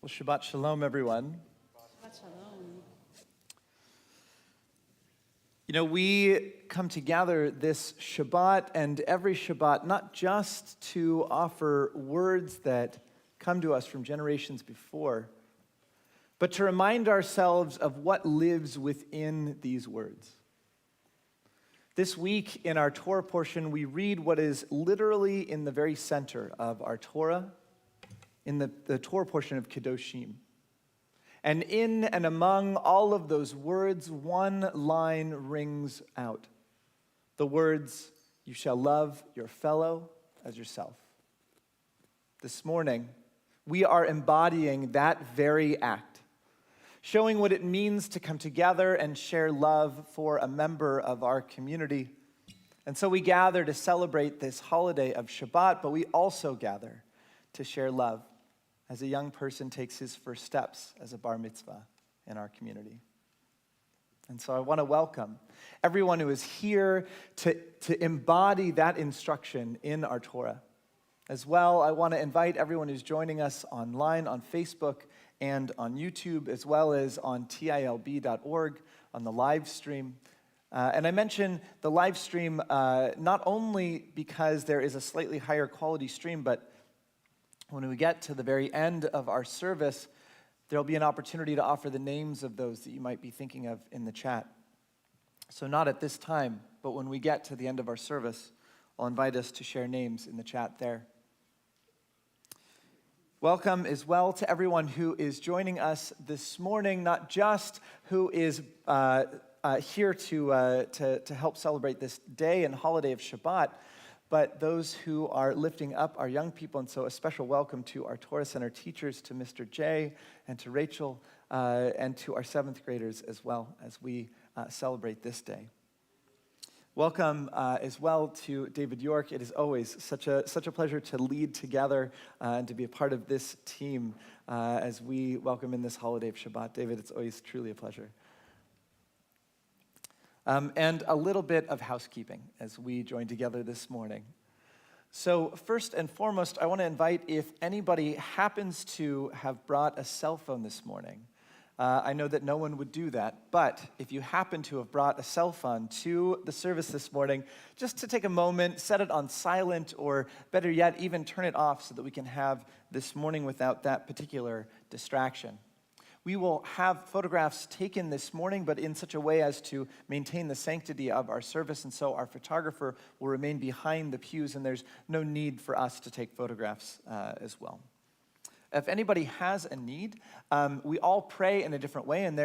Well, Shabbat Shalom, everyone. Shabbat Shalom. You know, we come together this Shabbat and every Shabbat not just to offer words that come to us from generations before, but to remind ourselves of what lives within these words. This week in our Torah portion, we read what is literally in the very center of our Torah, in the Torah portion of Kedoshim. And in and among all of those words, one line rings out. The words, "You shall love your fellow as yourself." This morning, we are embodying that very act, showing what it means to come together and share love for a member of our community. And so we gather to celebrate this holiday of Shabbat, but we also gather to share love as a young person takes his first steps as a bar mitzvah in our community. And so I want to welcome everyone who is here to embody that instruction in our Torah. As well, I want to invite everyone who's joining us online on Facebook and on YouTube, as well as on tilb.org on the live stream. And I mention the live stream not only because there is a slightly higher quality stream, but when we get to the very end of our service, there'll be an opportunity to offer the names of those that you might be thinking of in the chat. So not at this time, but when we get to the end of our service, I'll invite us to share names in the chat there. Welcome as well to everyone who is joining us this morning, not just who is here to help celebrate this day and holiday of Shabbat, but those who are lifting up our young people. And so a special welcome to our Torah Center teachers, to Mr. Jay and to Rachel, and to our 7th graders as well as we celebrate this day. Welcome as well to David York. It is always such a pleasure to lead together and to be a part of this team as we welcome in this holiday of Shabbat. David, it's always truly a pleasure. And a little bit of housekeeping as we join together this morning. So first and foremost, I want to invite if anybody happens to have brought a cell phone this morning. I know that no one would do that, but if you happen to have brought a cell phone to the service this morning, just to take a moment, set it on silent, or better yet, even turn it off so that we can have this morning without that particular distraction. We will have photographs taken this morning, but in such a way as to maintain the sanctity of our service, and so our photographer will remain behind the pews, and there's no need for us to take photographs as well. If anybody has a need, we all pray in a different way, and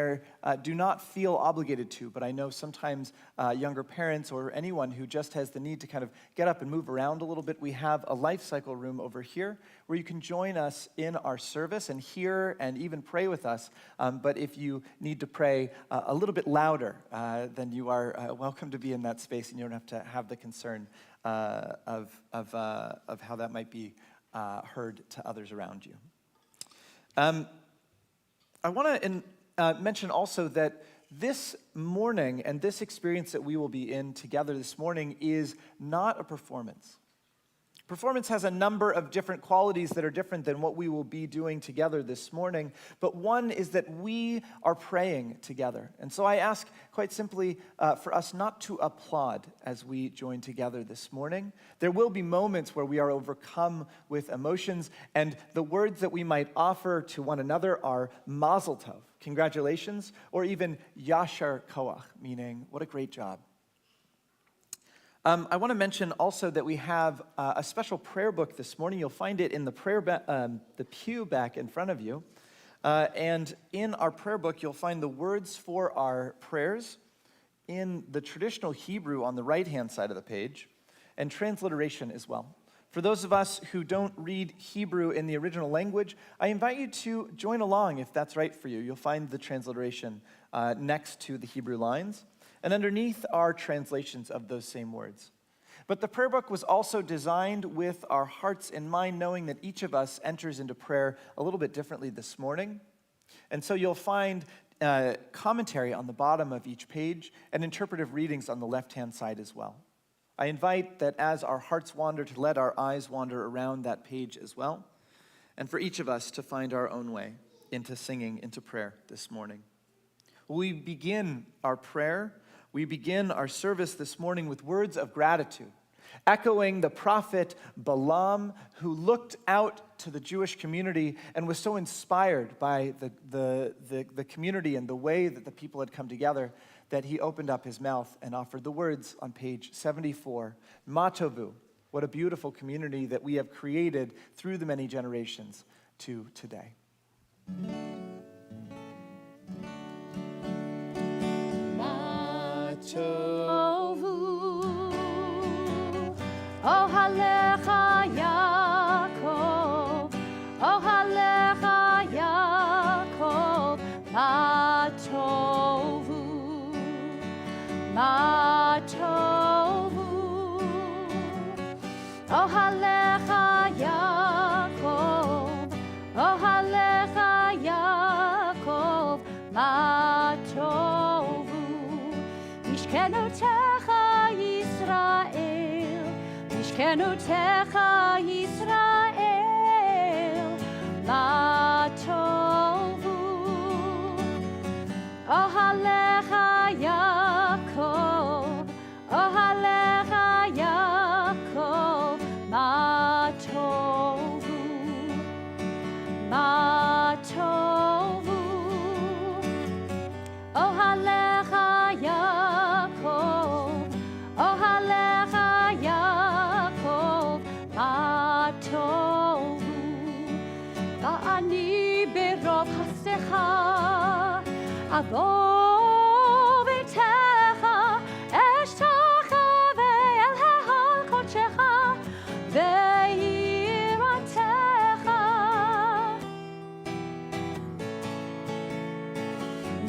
do not feel obligated to, but I know sometimes younger parents or anyone who just has the need to kind of get up and move around a little bit, we have a life cycle room over here where you can join us in our service and hear and even pray with us. But if you need to pray a little bit louder, then you are welcome to be in that space, and you don't have to have the concern of how that might be heard to others around you. I want to mention also that this morning and this experience that we will be in together this morning is not a performance. Performance has a number of different qualities that are different than what we will be doing together this morning, but one is that we are praying together. And so I ask quite simply for us not to applaud as we join together this morning. There will be moments where we are overcome with emotions, and the words that we might offer to one another are mazel tov, congratulations, or even yashar koach, meaning what a great job. I want to mention also that we have a special prayer book this morning. You'll find it in the the pew back in front of you. And in our prayer book, you'll find the words for our prayers in the traditional Hebrew on the right-hand side of the page, and transliteration as well. For those of us who don't read Hebrew in the original language, I invite you to join along if that's right for you. You'll find the transliteration next to the Hebrew lines. And underneath are translations of those same words. But the prayer book was also designed with our hearts in mind, knowing that each of us enters into prayer a little bit differently this morning. And so you'll find commentary on the bottom of each page and interpretive readings on the left-hand side as well. I invite that as our hearts wander, to let our eyes wander around that page as well, and for each of us to find our own way into singing, into prayer this morning. We begin our prayer. We begin our service this morning with words of gratitude, echoing the prophet Balaam, who looked out to the Jewish community and was so inspired by the community and the way that the people had come together that he opened up his mouth and offered the words on page 74, Matovu, what a beautiful community that we have created through the many generations to today. Tovu, Ohalecha Yaakov, Ohalecha Yaakov, Ma tovu, Ma tovu, Ohalecha Yaakov, Ohalecha Yaakov, Ma tovu. משכנותיך ישראל, משכנותיך ישראל, מה טובו. אוהליך יעקב, אוהליך יעקב, מה טובו, מה טובו. אוהליך יעקב, אוהליך יעקב, מה טובו. ואני ברוב חסדך אבוא ביתך, אשתחווה אל ההר קודשך, ויראתך.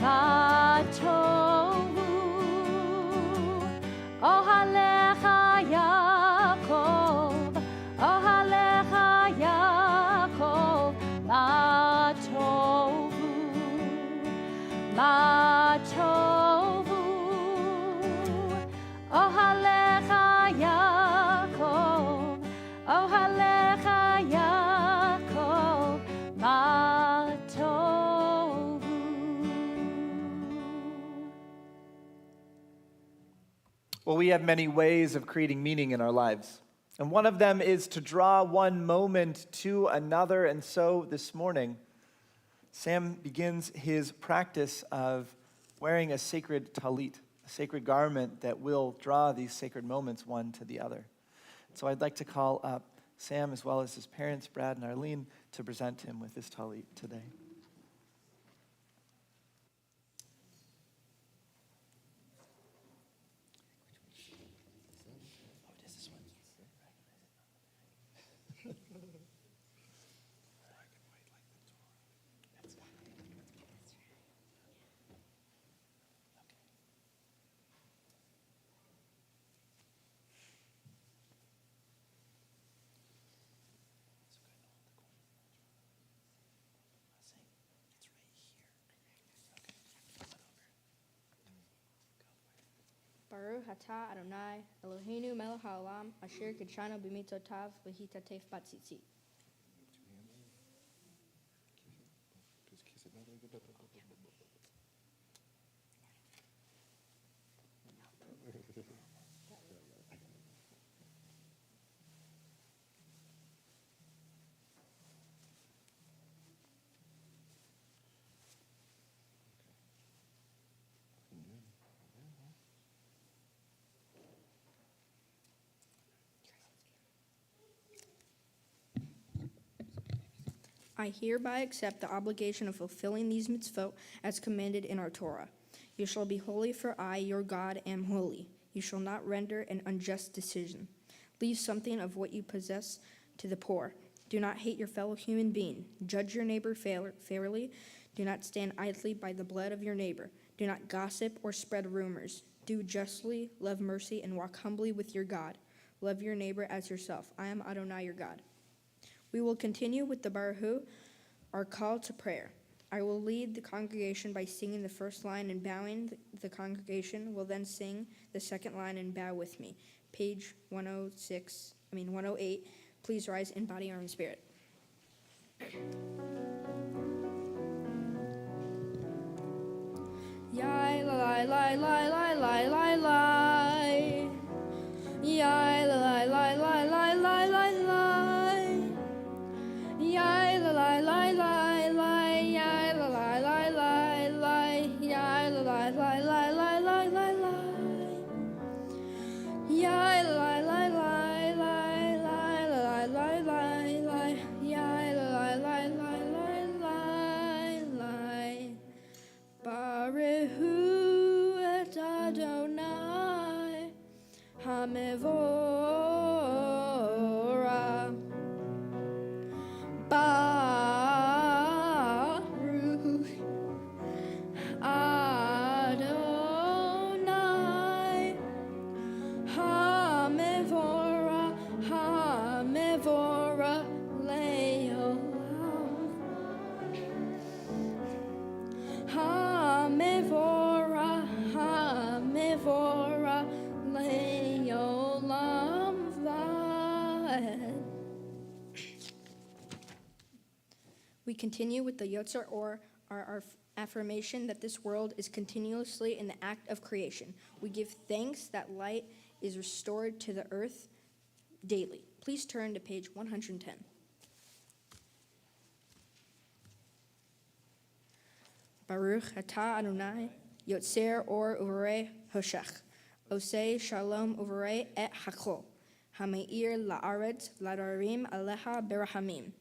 מה טובו. אוהליך יעקב, אוהליך יעקב, מה טובו, מה טובו. אוהליך יעקב, אוהליך יעקב, מה טובו. Well, we have many ways of creating meaning in our lives. And one of them is to draw one moment to another. And so this morning, Sam begins his practice of wearing a sacred talit, a sacred garment that will draw these sacred moments one to the other. So I'd like to call up Sam as well as his parents, Brad and Arlene, to present him with this talit today. Baruch atah Adonai Eloheinu melech haolam asher kidshanu b'mitzotav v'hitatef b'tzitzit. I hereby accept the obligation of fulfilling these mitzvot as commanded in our Torah. You shall be holy, for I, your God, am holy. You shall not render an unjust decision. Leave something of what you possess to the poor. Do not hate your fellow human being. Judge your neighbor fairly. Do not stand idly by the blood of your neighbor. Do not gossip or spread rumors. Do justly, love mercy, and walk humbly with your God. Love your neighbor as yourself. I am Adonai, your God. We will continue with the Baruch, our call to prayer. I will lead the congregation by singing the first line and bowing. The congregation will then sing the second line and bow with me. Page 108. Please rise in body or in spirit. Yai la la la la la la la. Yai la la la la la la la. Yai la la la la la. Yai la la la la la. Yai la la la la la la la la. Yai la la la la la la la la. Yai la la la la la la. Baruhu et Adonai Hamevorah. Baruch Adonai Hamevorah, Hamevorah Leolam. Hamevorah, Hamevorah We continue with the Yotzer Or, our affirmation that this world is continuously in the act of creation. We give thanks that light is restored to the earth daily. Please turn to page 110. Baruch atah Adonai, Yotzer Or Uvarei Hoshech, Osei Shalom Uvarei et Hakol, Hameir la'aretz la'darim aleha berahamim.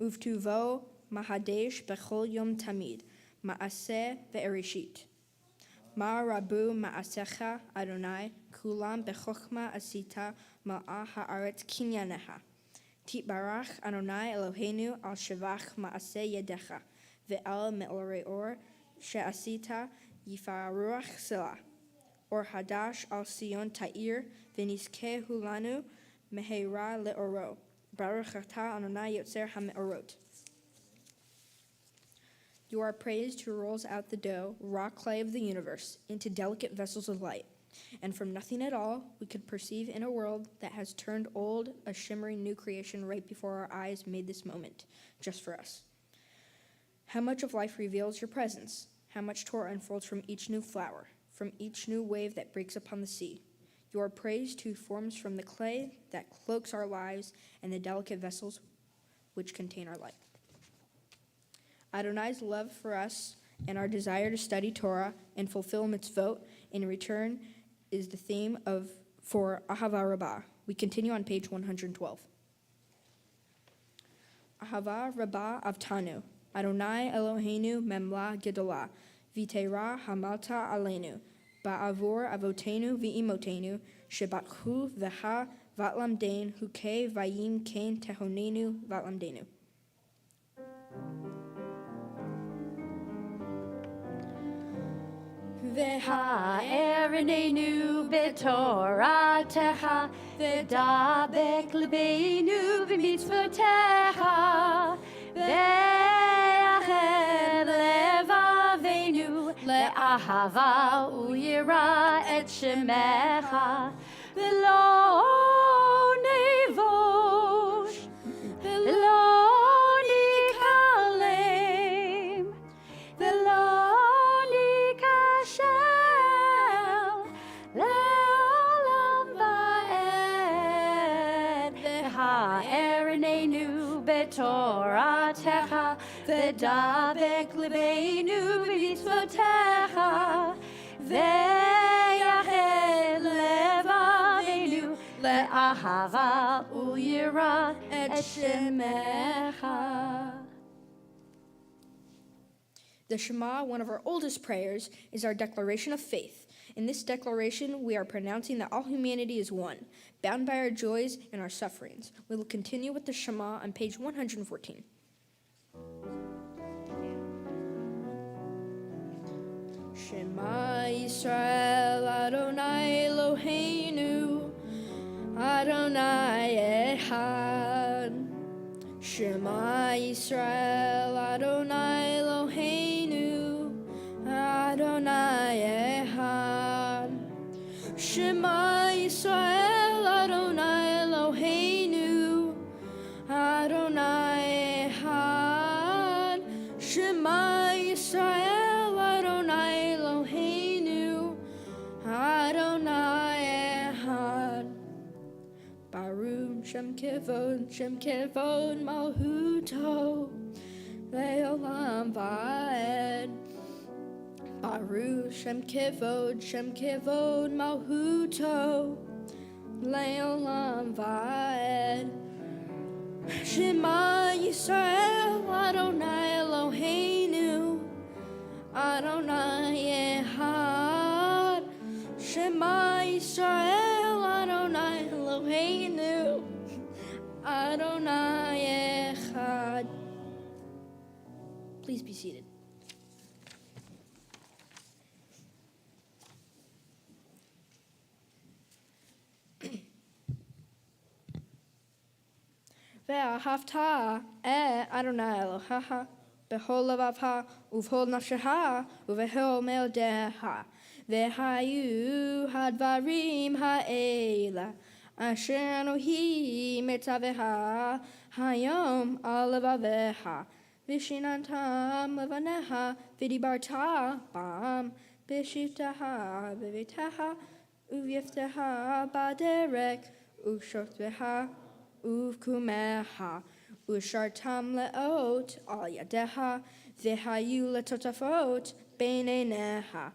Uvtuvo Mahadesh bechol yom tamid, ma'aseh ve'erishit. Ma rabu ma'asecha Adonai, kulam bechokma asita ma'a ha'aretz kinyaneha. Titbarach Adonai Eloheinu al shevach ma'aseh yedecha, ve'al me'orei or she'asita yifaruach selah. Or hadash al Sion ta'ir, v'niskeh hulanu meheira le'oro. Baruch atah Adonai Yotzer ha'me'orot. You are praised who rolls out the dough, raw clay of the universe, into delicate vessels of light. And from nothing at all, we could perceive in a world that has turned old, a shimmering new creation right before our eyes made this moment, just for us. How much of life reveals your presence? How much Torah unfolds from each new flower, from each new wave that breaks upon the sea? You are praised who forms from the clay that cloaks our lives and the delicate vessels which contain our light. Adonai's love for us and our desire to study Torah and fulfill mitzvot in return is the theme for Ahava Rabbah. We continue on page 112. Ahava Rabbah Avtanu, Adonai Eloheinu Memla Gedolah, V'teira Hamalta Aleinu, Ba'avor Avotenu V'imotenu, Shebatchu V'ha Vatlamdain, Hukei Vayim Kain Tehonenu Vatlamdenu. Ha'erinenu b'toratecha, v'dabek lebeinu b'mitzvotecha, v'yached levavenu le'ahava u'yira et shemecha, v'lo nevosh, v'lo nikalem, v'lo le'olam va'ed. V'ha'erinenu b'toratecha, v'dabek lebeinu b'mitzvotecha, v'yached levavenu le'ahava u'yira et shemecha. The Shema, one of our oldest prayers, is our declaration of faith. In this declaration, we are pronouncing that all humanity is one, bound by our joys and our sufferings. We will continue with the Shema on page 114. Shema Yisrael Adonai Eloheinu Adonai Echad. Shema Yisrael Adonai Eloheinu Adonai Echad. Shema Yisrael Adonai Eloheinu Adonai Echad. Shema Yisrael Adonai Eloheinu Adonai Echad. Baruch Shem Kevod Malhuto Le'olam Va'ed. Baruch Shem Kevod Malhuto Le'olam Va'ed. Shema Yisrael Adonai Eloheinu Adonai Echad. Shema Yisrael Adonai Eloheinu Adonai Echad. Please be seated. Ve'ahavta Adonai Elohecha b'chol levavcha u'v'chol nafshecha u'v'chol me'odecha ve'hayu hadvarim ha'ela Asher Anohi Metzaveha Hayom Alavaveha Vishinantam Levaneha Vidibarta Bam Bishitaha Vivitaha Uvyeftaha Baderek Ushotveha Uvkumeha Ushartam Leot Al Yadeha Vihayu Letotafot Beineneha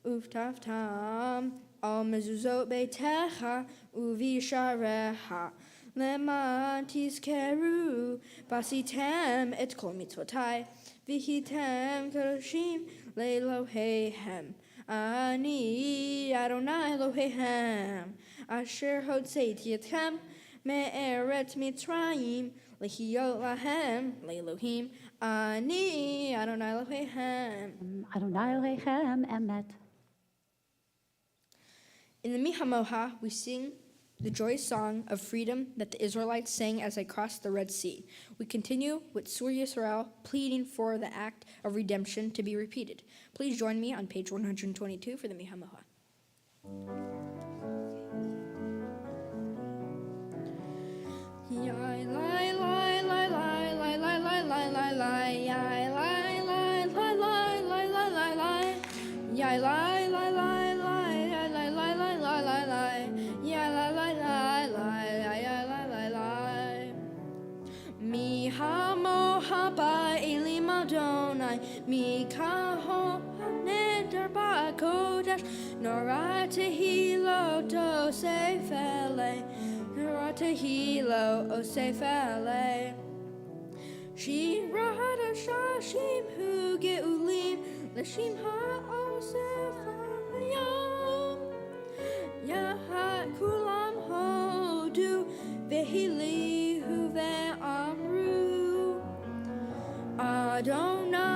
Uftaftam Al Mezuzot Beiteha Uvishareha Leman Tizkeru Basitem Et Kol Mitzvotai Vihitem Kedoshim Leelohehem Ani Adonai Elohehem Asher Hotzeiti Etchem Me'eret Mitzrayim Lehiot Lahem Leelohim Ani Adonai Elohehem. Adonai Elohim Emet. In the Mihamoha, we sing the joyous song of freedom that the Israelites sang as they crossed the Red Sea. We continue with Sur Yisrael pleading for the act of redemption to be repeated. Please join me on page 122 for the Mihamoha. Mikaho Neder Bakodash Nora Tehilo Tosefele Nora Tehilo Osefele Shirada Shashim Hu Geulim Lashim Ha-Osefayam Yahat Kulam Hodu Vehili Hu Ve'amru Adonai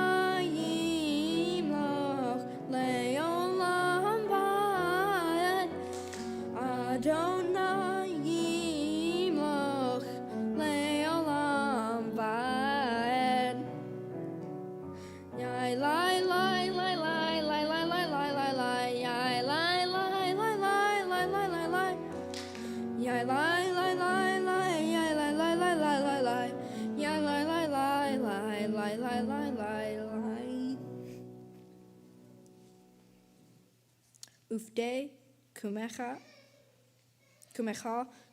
Ufde Kumecha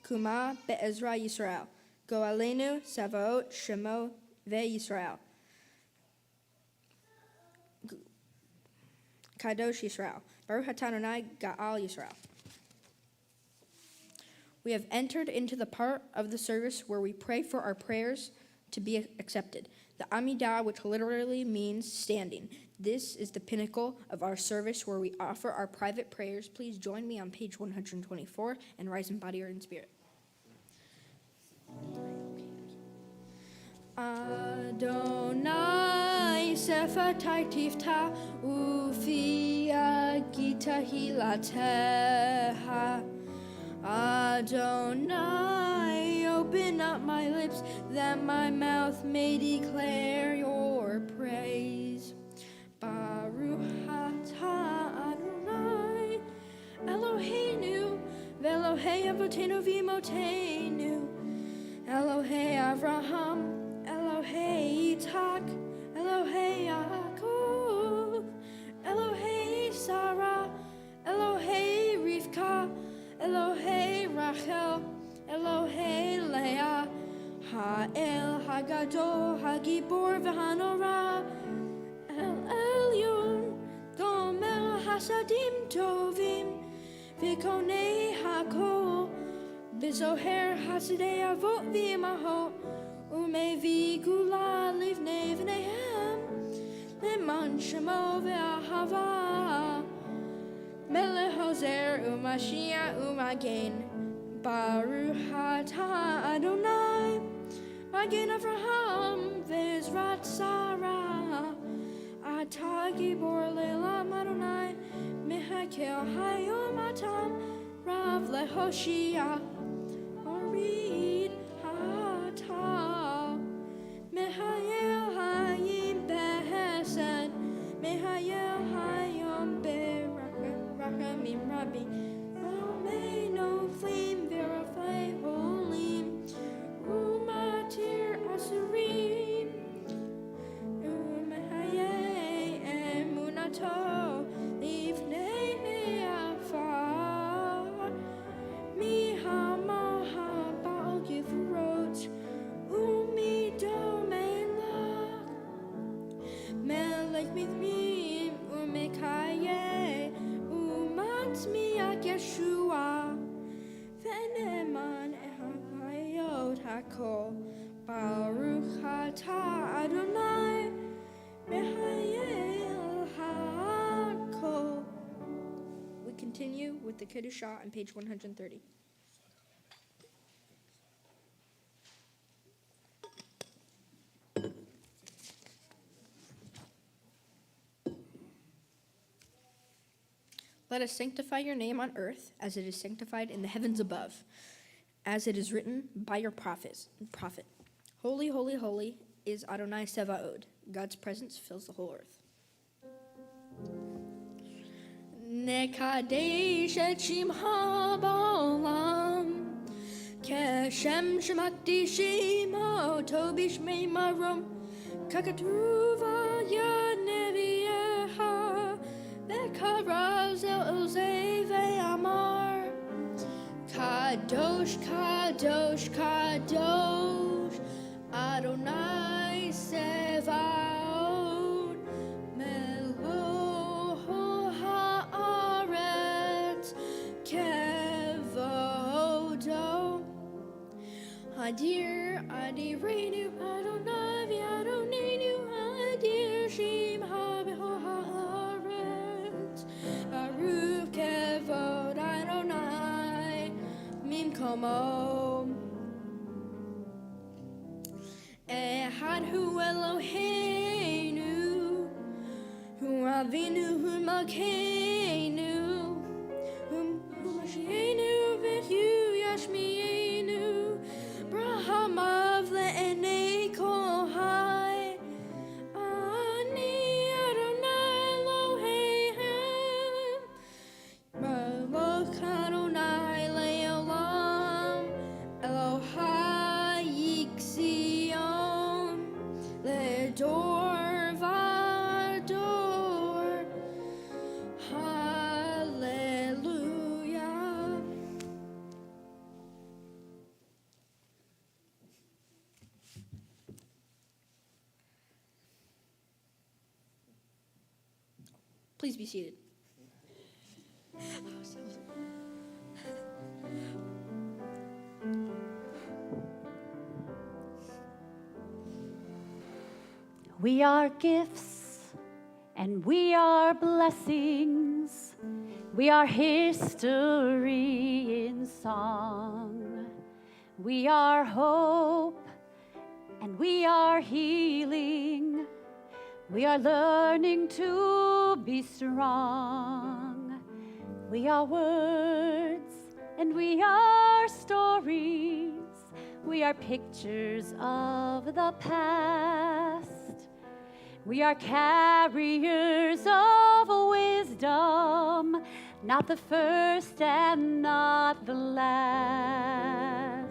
Kuma Be'ezra Yisrael Goalenu Savaot Shemo Ve-Yisrael Kadosh Yisrael Baruch Atah Adonai Ga'al Yisrael. We have entered into the part of the service where we pray for our prayers to be accepted. The Amidah, which literally means standing. This is the pinnacle of our service where we offer our private prayers. Please join me on page 124 and rise in body or in spirit. Adonai Sefatai Tifta Ufia Gita Hilateha Adonai, open up my lips that my mouth may declare your praise. Baruch atah Adonai, Eloheinu, ve'Elohei Avotenu v'Imotenu, Elohei Avraham, Elohei Yitzhak, Elohei Yaakov, Elohei Sarah, Elohei Rivka, Elohei Rachel, Elohei Leah, Ha'el Hagadol, Hagibor v'Hanora, El Elyon, Gomer Hasadim Tovim, V'Konei Hakol, V'Zoher Hasidei Avot v'Imahot, Umevi Gula Livnei V'Nehem, Leman Shemo v'Ahava, Melech Hoser Umashiach Umagen, Baruch atah Adonai, Magen Avraham Ve'ezrat Sarah, Atah Gibor Le'olam Adonai, Mehakel Hayom Atam, Rav Lehoshia, Orid Atah, Mehayel Hayim Behesed, Mehayel Hayom Berachamim Rabbi, Romeino Flame Vera Yeshua, Veneman Ehayot Hakol, Baruch Atah Adonai, Mehayel Hakol. We continue with the Kedushah on page 130. Let us sanctify your name on earth as it is sanctified in the heavens above, as it is written by your prophet. Holy, holy, holy is Adonai Sevaod. God's presence fills the whole earth. Nekadesh et shimcha ba'olam, keshem shemakdishim oto b'shmei marom, kakatuv al yad neviecha, v'karav zel uzei ve'amar, kadosh, kadosh, kadosh, Adonai Sevaod, Meloho haaretz kevodo. Adir, Adirenu, Adonai v'Adonenu, Adir Shimcha b'chol haaretz, Baruch kevod Adonai mimkomo. Ehad hu Eloheinu, hu Avinu, hu Malkeinu, hu Mashiachenu v'hu Yashmienu, Brahamav le'enei kol hai, Ani Adonai Eloheihem, Baruch Adonai le'olam, Elohai Yikzion, Ledor Vador, Hallelujah. Please be seated. We are gifts and we are blessings. We are history in song. We are hope and we are healing. We are learning to be strong. We are words and we are stories. We are pictures of the past. We are carriers of wisdom, not the first and not the last.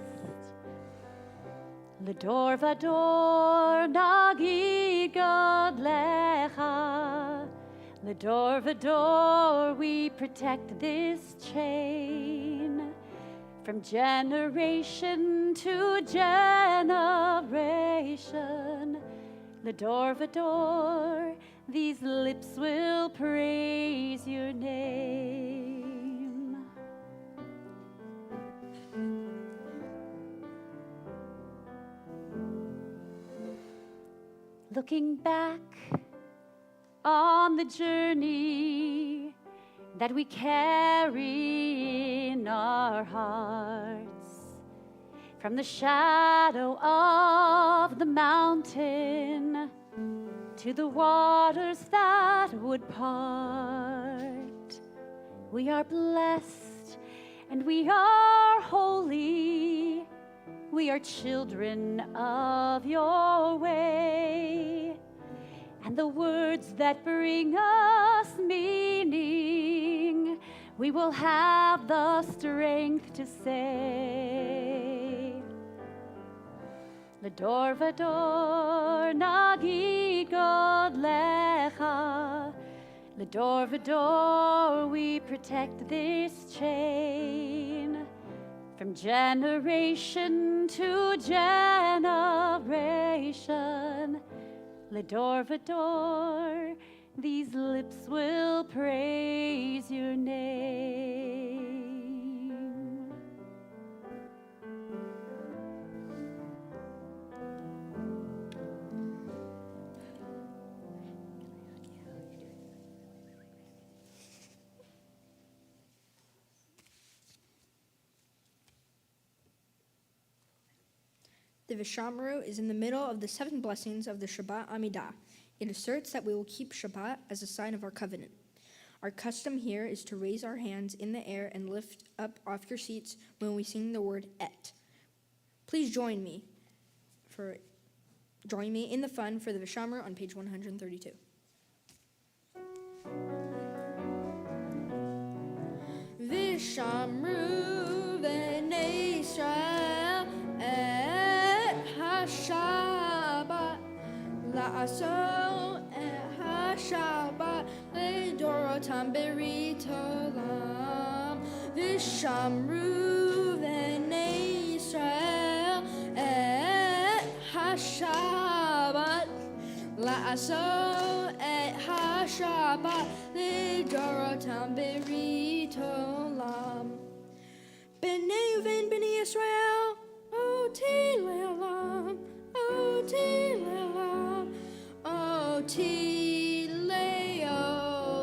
Ledor vador nagi godlecha. Ledor vador we protect this chain. From generation to generation, Ledor vador, these lips will praise your name. Looking back on the journey that we carry in our hearts, from the shadow of the mountain to the waters that would part. We are blessed and we are holy. We are children of your way. And the words that bring us meaning, we will have the strength to say. Ledor vador nagi godlecha. Ledor vador we protect this chain. From generation to generation, Ledor vador, these lips will praise your name. The Vishamru is in the middle of the 7 blessings of the Shabbat Amidah. It asserts that we will keep Shabbat as a sign of our covenant. Our custom here is to raise our hands in the air and lift up off your seats when we sing the word et. Please join me in the fun for the Vishamru on page 132. Vishamru v'nei Yisrael et ha-Shabbat la'aso et ha-Shabbat le'dorotam berit olam. Vishamru v'nei Yisrael et ha-Shabbat la'aso et ha-Shabbat le'dorotam berit olam. B'nei uven b'nei Yisrael oti le'olam, oti le'olam, oti le'olam.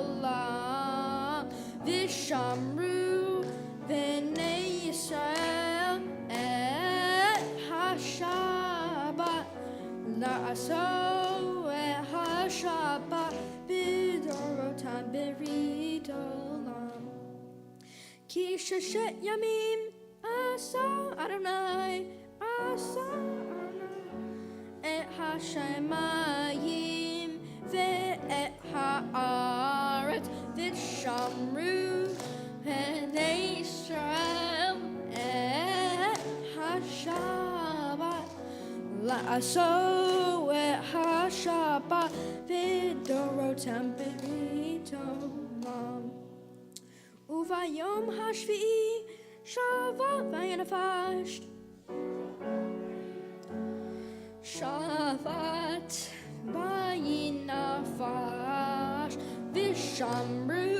Vishamru b'nei Yisrael et ha-Shabbat la'aso et ha-Shabbat b'dorotam berit olam. Ki sheshet yamim asa Adonai, asa Adonai et ha-shemayim ve'et ha'aretz v'shamru b'nei Yisrael et ha-Shabbat la'aso et ha-Shabbat v'dorotam berit olam. Uvayom hashvi'i Shabbat v'yanafasht, Shabbat v'yanafasht v'shamru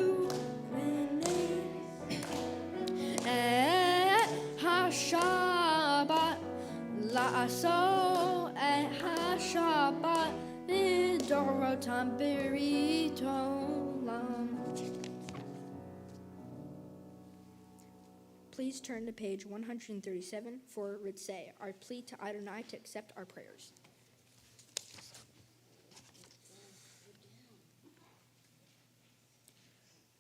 b'nei et ha-Shabbat la'aso et ha-Shabbat v'dorotam berit olam. Please turn to page 137 for Ritzeh, our plea to Adonai to accept our prayers.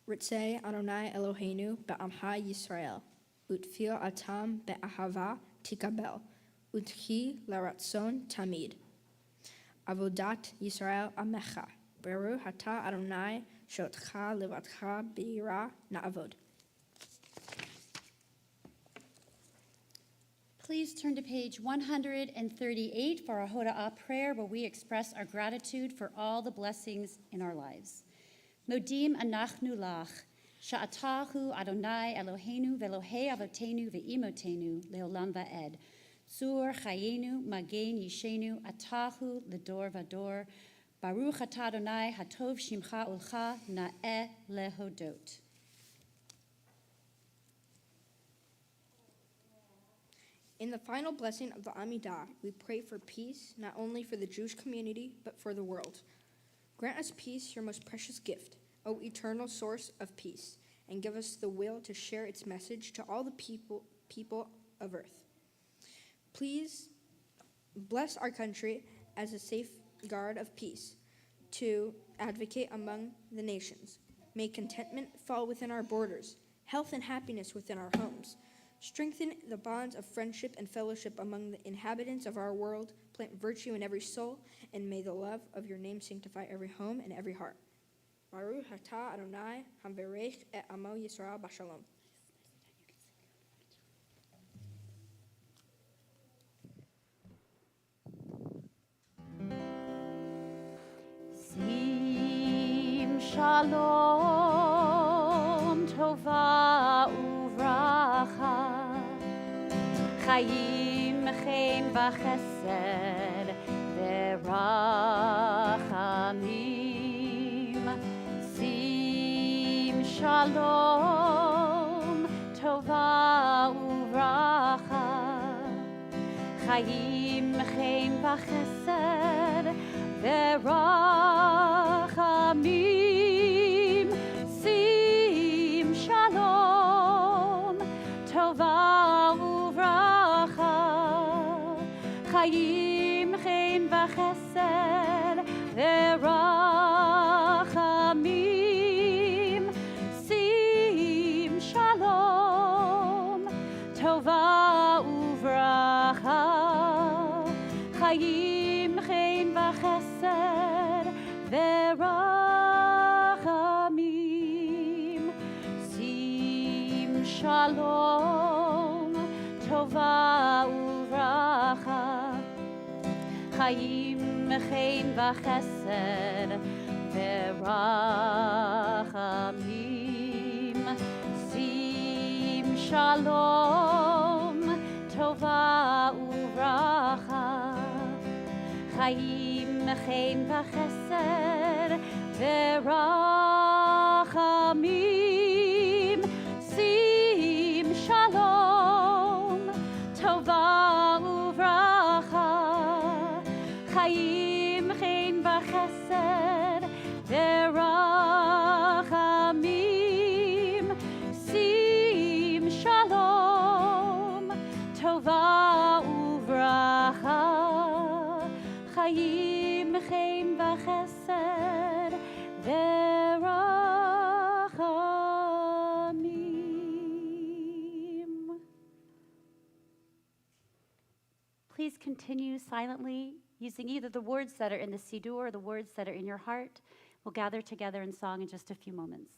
Ritzeh Adonai Eloheinu be'amha Yisrael, utfil atam be'ahava tikabel, utchi laratzon tamid. Avodat Yisrael amecha, beru hata Adonai shotcha levatcha be'ira na'avod. Please turn to page 138 for our Hoda'ah prayer, where we express our gratitude for all the blessings in our lives. Modim anachnu lach, sha'atahu Adonai Eloheinu ve'Elohei avotenu ve'imotenu le'olam va'ed. Zur chayenu magen yishenu atahu l'dor v'dor. Baruch atah Adonai hatov shimcha ulcha na'eh lehodot. In the final blessing of the Amidah, we pray for peace, not only for the Jewish community, but for the world. Grant us peace, your most precious gift, O eternal source of peace, and give us the will to share its message to all the people of earth. Please bless our country as a safeguard of peace, to advocate among the nations. May contentment fall within our borders, health and happiness within our homes. Strengthen the bonds of friendship and fellowship among the inhabitants of our world. Plant virtue in every soul, and may the love of your name sanctify every home and every heart. Baruch atah Adonai hamberech et amo Yisrael b'shalom. Sim shalom tova uvracha, chayim chen v'chesed v'rachamim. Sim shalom tova uvracha, chayim chen v'chesed v'rachamim. Sim shalom tova uvracha, חיים, חן וחסד ורחמים, שים שלום, טובה וברכה, חיים, חן וחסד ורחמים, שים שלום, טובה וברכה, חיים, חן וחסד ורחמים, שים שלום, טובה וברכה, חיים, חן וחסד ורחמים, שים שלום, טובה וברכה, חיים, חן וחסד ורחמים, שים שלום, טובה וברכה, חיים, חן וחסד ורחמים. Please continue silently using either the words that are in the Siddur or the words that are in your heart. We'll gather together in song in just a few moments.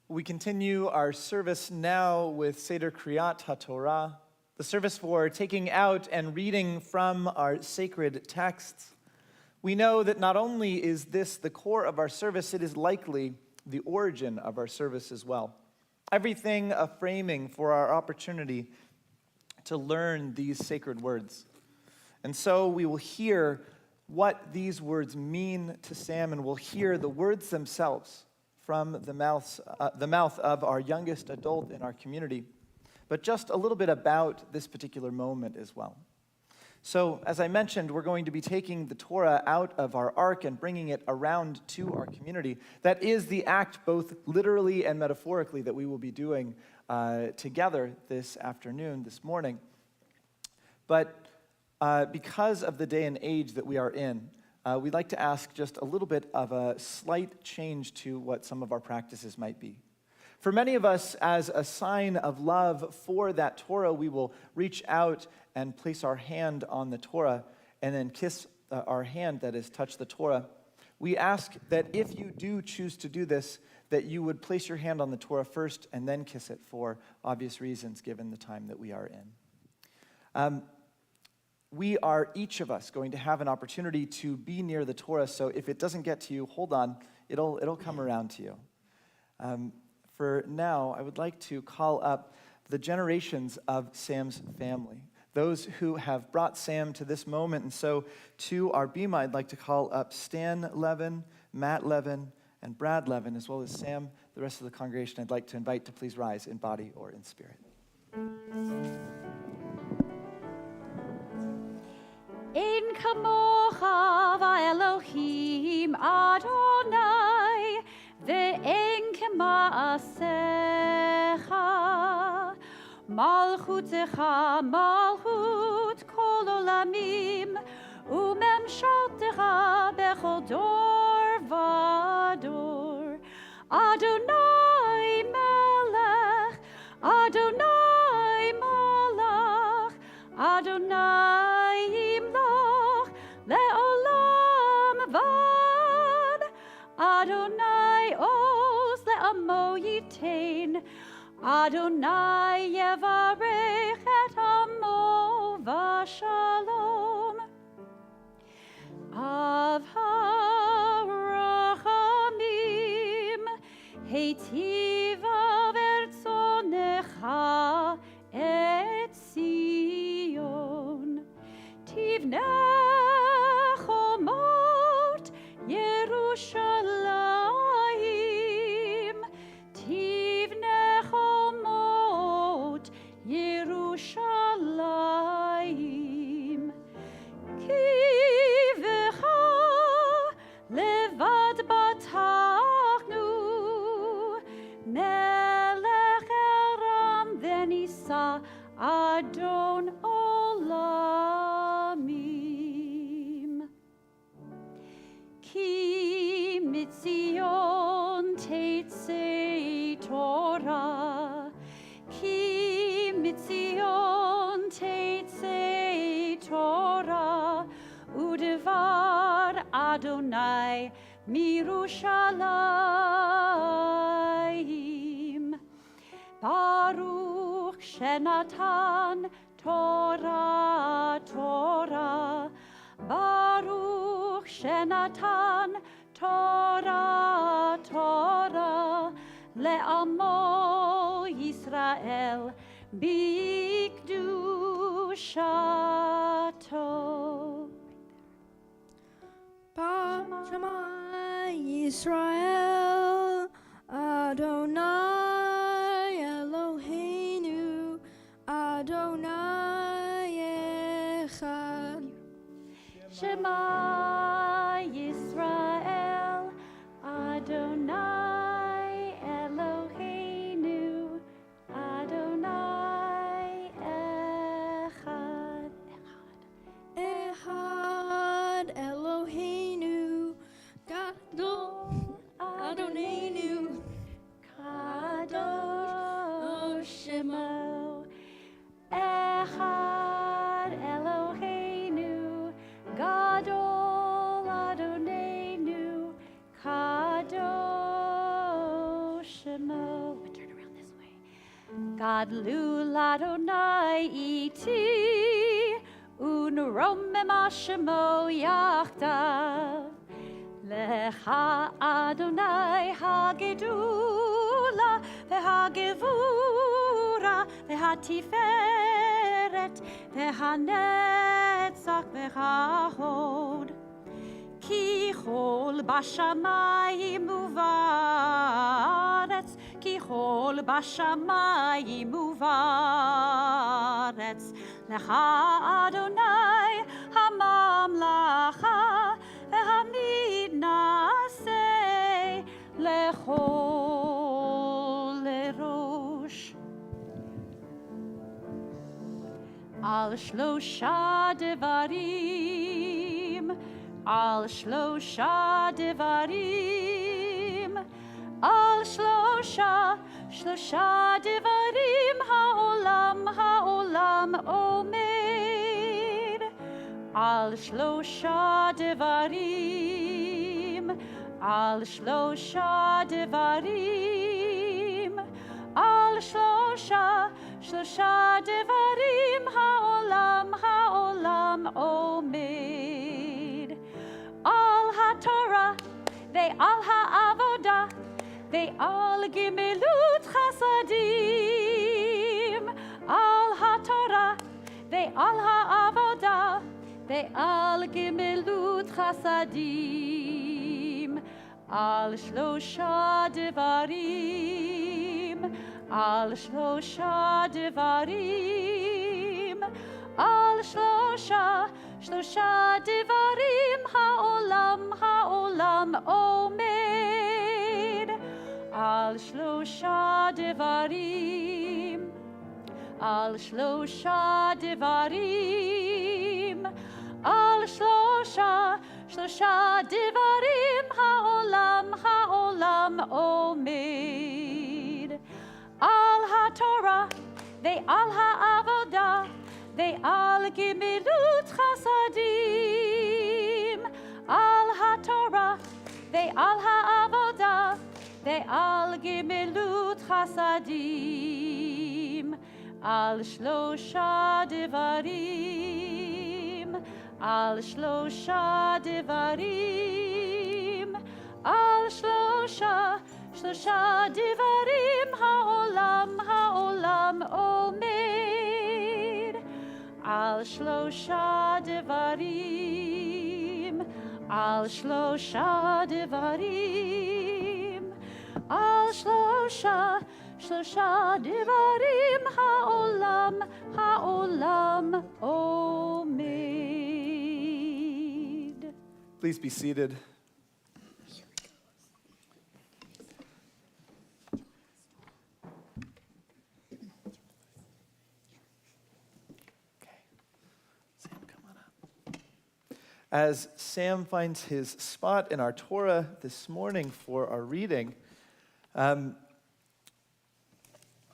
We continue our service now with Seder Kriyat HaTorah, the service for taking out and reading from our sacred texts. We know that not only is this the core of our service, it is likely the origin of our service as well. Everything a framing for our opportunity to learn these sacred words. And so we will hear what these words mean to Sam, and we'll hear the words themselves from the mouth of our youngest adult in our community, but just a little bit about this particular moment as well. So, as I mentioned, we're going to be taking the Torah out of our ark and bringing it around to our community. That is the act, both literally and metaphorically, that we will be doing together this afternoon, this morning. But because of the day and age that we are in, we'd like to ask just a little bit of a slight change to what some of our practices might be. For many of us, as a sign of love for that Torah, we will reach out and place our hand on the Torah and then kiss our hand that has touched the Torah. We ask that if you do choose to do this, that you would place your hand on the Torah first and then kiss it for obvious reasons given the time that we are in. We are, each of us, going to have an opportunity to be near the Torah, so if it doesn't get to you, hold on, it'll come around to you. For now, I would like to call up the generations of Sam's family, those who have brought Sam to this moment. And so to our bima, I'd like to call up Stan Levin, Matt Levin, and Brad Levin, as well as Sam. The rest of the congregation I'd like to invite to please rise in body or in spirit. Ein kamocha v'Elohim Adonai ve'en kema'asecha malchutecha malchut kol olamim u'memshaltecha bechol dor v'dor Adonai melech Adonai malach Adonai imloch le'olam vad Adonai oz le'amo yitain Adonai yevarech et amo v'shalom Av ha'rachamim heitiva v'ertzonecha et Sion Tivnei chomot Yerushalayim Tivnei chomot Yerushalayim Ki v'cha levad batachnu Melech eram v'nisa Adon olamim Ki mitzion teitzei Torah Ki mitzion teitzei Torah Udevar Adonai mirushalayim Baruch Shenatan Torah Torah Baruch Shenatan Torah Torah Le'amo Yisrael Bikdushato Shema Yisrael Adonai Eloheinu Adonai Echad Shema Yisrael Adonai Eloheinu Adonai Echad Echad Eloheinu Gadol Adonenu Kadosh Shemo Echad Eloheinu Gadol Adonenu Kadosh Shemo. Turn around this way. Gadlu Adonai iti Unromem Shemo yachdav Lecha Adonai hagedula v'hagevura v'hatiferet v'hanetzach v'hahod Ki chol b'shamayim uvaretz Ki chol b'shamayim uvaretz Lecha Adonai hamamlacha v'hamidnasei lechol lerosh Al shlosha devarim על שלושה דברים, על שלושה דברים העולם עומד, על שלושה דברים, על שלושה דברים, על שלושה דברים העולם עומד, על התורה ועל העבודה ועל גמילות חסדים, על התורה ועל העבודה ועל גמילות חסדים, על שלושה דברים, על שלושה דברים, על שלושה דברים העולם עומד, על שלושה דברים, על שלושה דברים, על שלושה דברים העולם עומד, על התורה ועל העבודה ועל גמילות חסדים, על התורה ועל העבודה ועל גמילות חסדים, על שלושה דברים, על שלושה דברים, על שלושה דברים העולם עומד, על שלושה דברים, על שלושה דברים, על שלושה דברים העולם עומד. Please be seated. As Sam finds his spot in our Torah this morning for our reading, I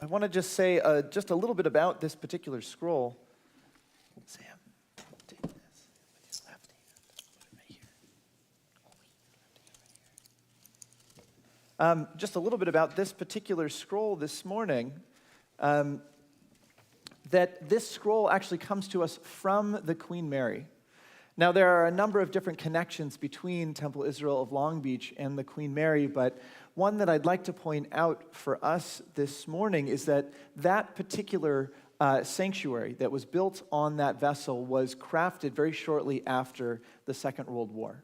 want to just say just a little bit about this particular scroll. Sam, take this with your left hand. Put it right here. Just a little bit about this particular scroll this morning. That this scroll actually comes to us from the Queen Mary. Now, there are a number of different connections between Temple Israel of Long Beach and the Queen Mary, but one that I'd like to point out for us this morning is that that particular sanctuary that was built on that vessel was crafted very shortly after the Second World War.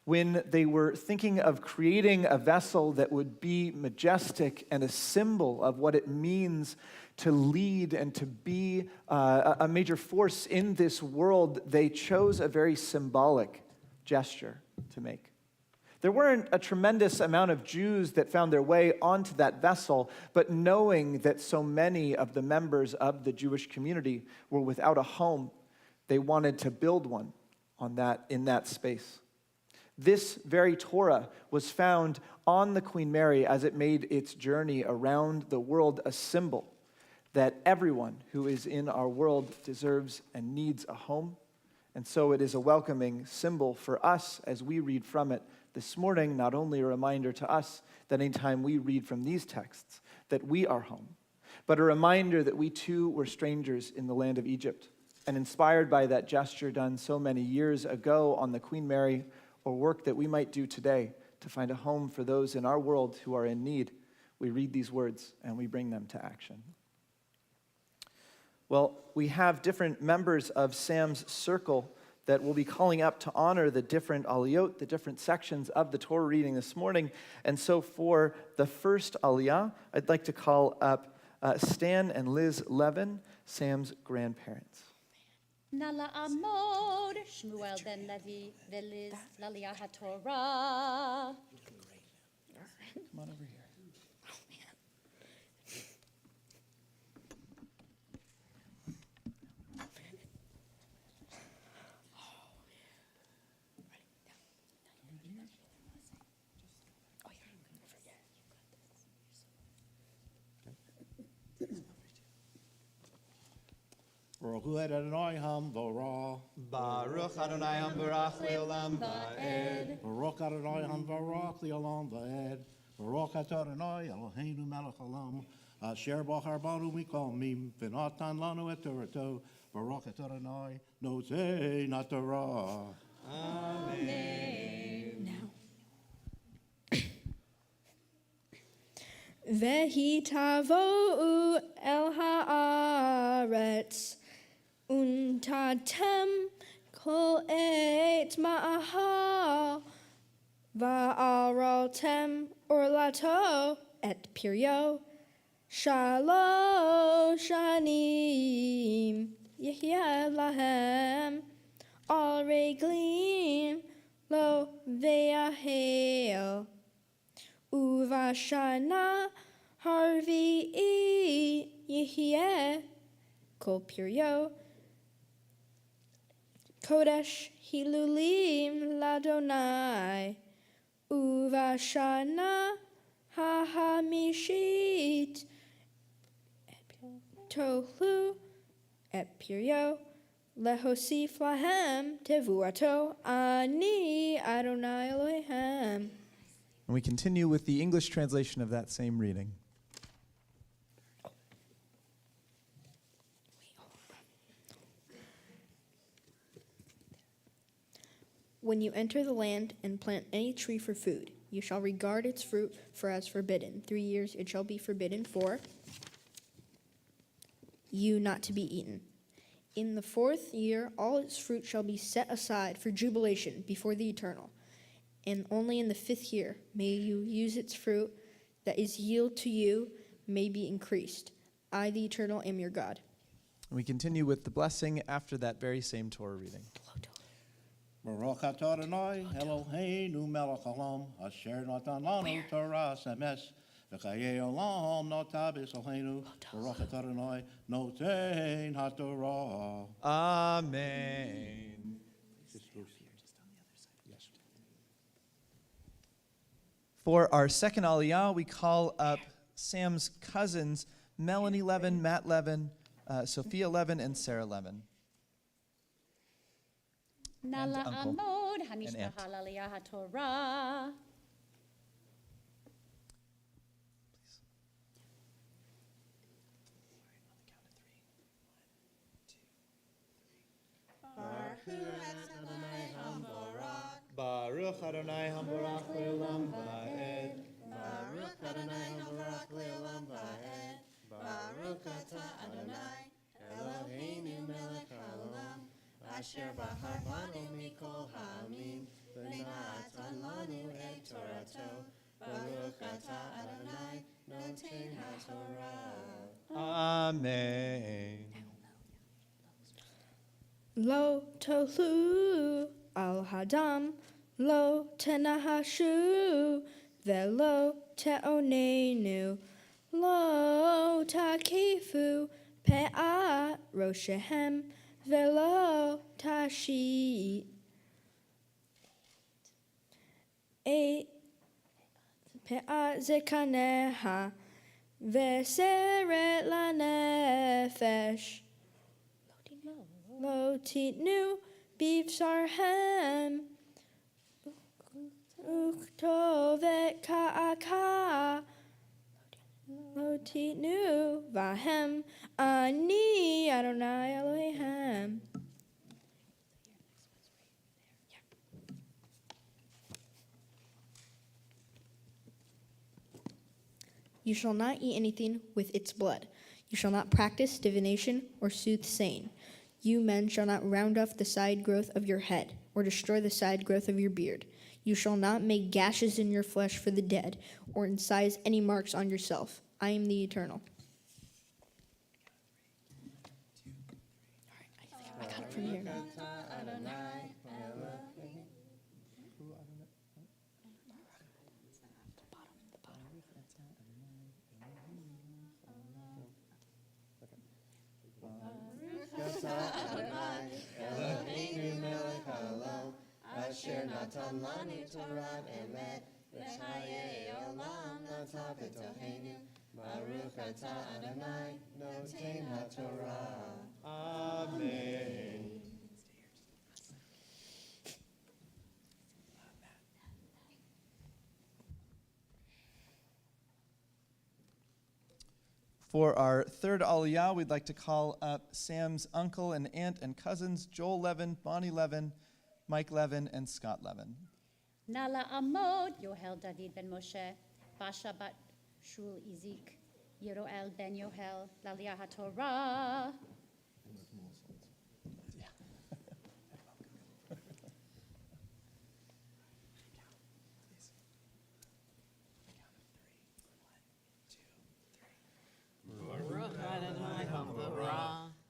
When they were thinking of creating a vessel that would be majestic and a symbol of what it means to lead and to be a major force in this world, they chose a very symbolic gesture to make. There weren't a tremendous amount of Jews that found their way onto that vessel, but knowing that so many of the members of the Jewish community were without a home, they wanted to build one in that space. This very Torah was found on the Queen Mary as it made its journey around the world, a symbol that everyone who is in our world deserves and needs a home. And so it is a welcoming symbol for us as we read from it this morning, not only a reminder to us that anytime we read from these texts that we are home, but a reminder that we too were strangers in the land of Egypt. And inspired by that gesture done so many years ago on the Queen Mary, or work that we might do today to find a home for those in our world who are in need, we read these words and we bring them to action. Well, we have different members of Sam's circle that will be calling up to honor the different aliyot, the different sections of the Torah reading this morning. And so for the first aliyah, I'd like to call up Stan and Liz Levin, Sam's grandparents. Nala Amod, Shmuel ben Levi, Veliz, Lalia HaTorah. Come on over here. Baruch Hu Adonai Hamvarah. Baruch Adonai Hamvarach le'olam va'ed. Baruch Adonai Hamvarach le'olam va'ed. Baruch Atah Adonai Eloheinu melech haolam. Asher bachar banu mikol mim v'natan lanu et Torato. Baruch Atah Adonai notein haTorah. Vehi tavo'u el haaretz, untatem kol et ma'aha, va'araltem orlato et pirio, shalosh shanim yehyeh lahem, al reglim lo ve'ahel. Uvashana harvi'i yehyeh kol pirio kodesh hilulim ladonai. Uvashana hahamishit tohu et pirio lehosif lahem tevuato ani Adonai Elohim. And we continue with the English translation of that same reading. When you enter the land and plant any tree for food, you shall regard its fruit for as forbidden. 3 years it shall be forbidden for you not to be eaten. In the 4th year all its fruit shall be set aside for jubilation before the Eternal. And only in the 5th year may you use its fruit that is yield to you may be increased. I, the Eternal, am your God. And we continue with the blessing after that very same Torah reading. Baruch Atah Adonai Eloheinu melech haolam. Asher natan lanu Torah semes. V'chayei olam notah b'Yisraelenu. Baruch Atah Adonai notein haTorah. Amen. For our second aliyah, we call up Sam's cousins, Melanie Levin, Matt Levin, Sophia Levin, and Sarah Levin. Nala uncle. Amod, And Hamishpah aunt. Halaliyah HaTorah. Baruch Adonai Hamvarach le'olam va'ed. Baruch Adonai Hamvarach le'olam va'ed. Baruch Atah Adonai Eloheinu melech haolam. Asher bahar banu mikol ha'amim v'natan lanu et Torato. Baruch Atah Adonai notein haTorah. Amen. Lo tohu al hadam, lo tenahashu, velo teonenu, lo takifu pe'at roshehem, velo tashi. Pe'at zekaneha, veseret lanefesh. Lo titnu bivsarhem uktovet ka'aka. Lo titnu vahem ani Adonai Elohim. You shall not eat anything with its blood. You shall not practice divination or soothsaying. You men shall not round off the side growth of your head, or destroy the side growth of your beard. You shall not make gashes in your flesh for the dead, or incise any marks on yourself. I am the Eternal. I got it from here. Eloheinu melech haolam. Asher natan lanu Torah emet. V'chayei olam natan b'toheinu. Baruch atah Adonai, noten haTorah. Amen. For our third Aliyah, we'd like to call up Sam's uncle and aunt and cousins, Joel Levin, Bonnie Levin, Mike Levin, and Scott Levin. Nala Amod, Yohel David ben Moshe, Basha bat Shul Izik, Yeroel ben Yohel, Lalia HaTorah.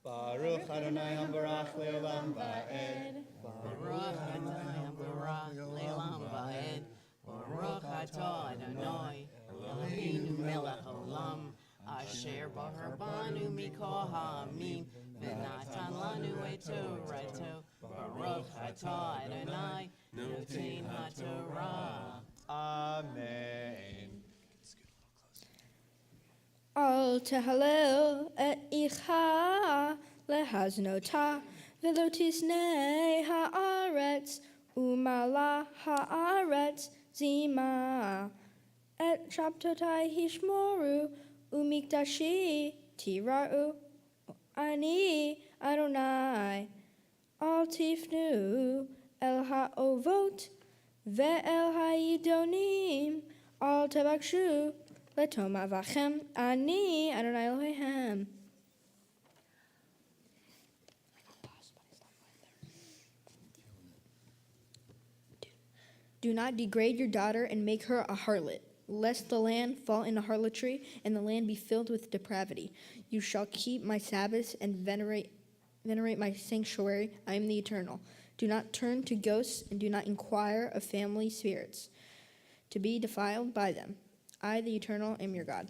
Baruch Adonai Hambarach Leolam Va'ed. Baruch Adonai Hambarach Leolam Va'ed. Baruch atah Adonai Eloheinu melech haolam asher b'harbanu mikol ha'amim v'natan lanu et torato. Baruch atah Adonai noten haTorah. Amen. Al tehalel et icha lehaznota velo tisnei haaretz umala haaretz zima et shabtotai hishmoru umikdashi tira'u ani Adonai al tifnu el ha'ovot ve'el ha'idonim al tebakshu Letoma vachem ani Adonai Elohim. Do not degrade your daughter and make her a harlot, lest the land fall into harlotry and the land be filled with depravity. You shall keep my Sabbaths and venerate my sanctuary. I am the Eternal. Do not turn to ghosts and do not inquire of family spirits, to be defiled by them. I, the Eternal, am your God.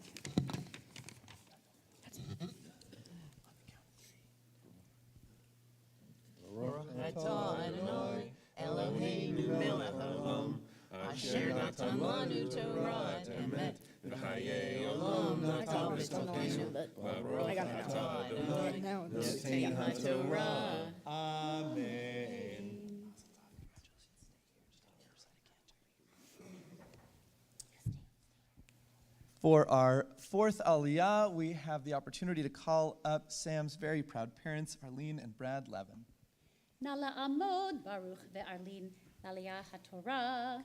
Baruch atah Adonai Eloheinu melech haolam asher natan lanu Torah et emet v'chayei olam natan b'tochenu. Baruch atah Adonai noten haTorah. Amen. For our fourth Aliyah, we have the opportunity to call up Sam's very proud parents, Arlene and Brad Levin. Nala Amod, Baruch ve'Arlin, Lalia HaTorah.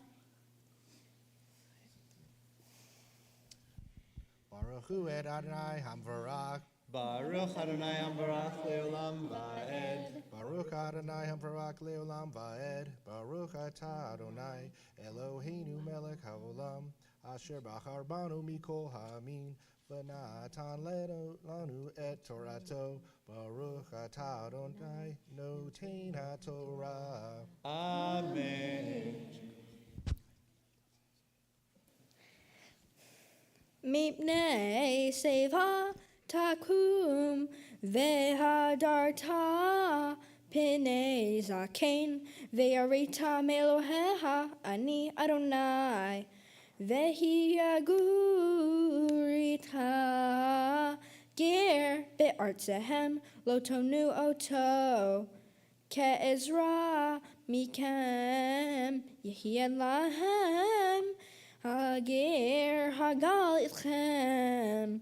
Baruch hu et Adonai Hamvarach. Baruch Adonai Hambarach Leolam Va'ed. Baruch Adonai Hamvarach Leolam Va'ed. Baruch atah Adonai Eloheinu melech haolam asher b'harbanu mikol ha'amin v'natan lanu et torato. Baruch atah Adonai noten haTorah. Amen. Mipnei seva takum vehadarta pnei zaken ve'areta meloheha ani Adonai vehi agurita ger be'artzehem lo tonu oto ke'ezra mikem yehiel lahem Hager hagal itchem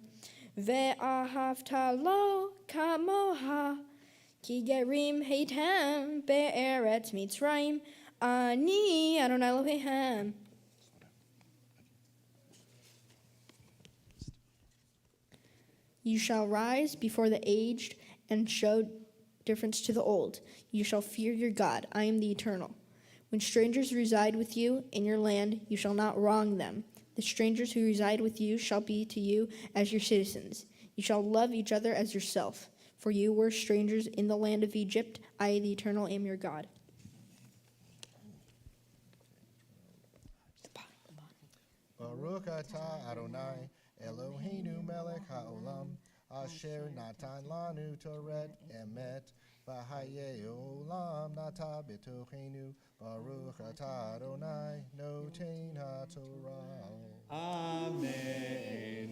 ve'ahavta lo kamoha ki gerim heitem be'eretz Mitzrayim ani Adonai Elohim. You shall rise before the aged and show difference to the old. You shall fear your God. I am the Eternal. When strangers reside with you in your land, you shall not wrong them. The strangers who reside with you shall be to you as your citizens. You shall love each other as yourself. For you were strangers in the land of Egypt. I, the Eternal, am your God. Baruch atah Adonai Eloheinu melech haolam asher natan lanu toret emet v'hayei olam nata b'tochenu. Baruch atah Adonai noten haTorah. Amen.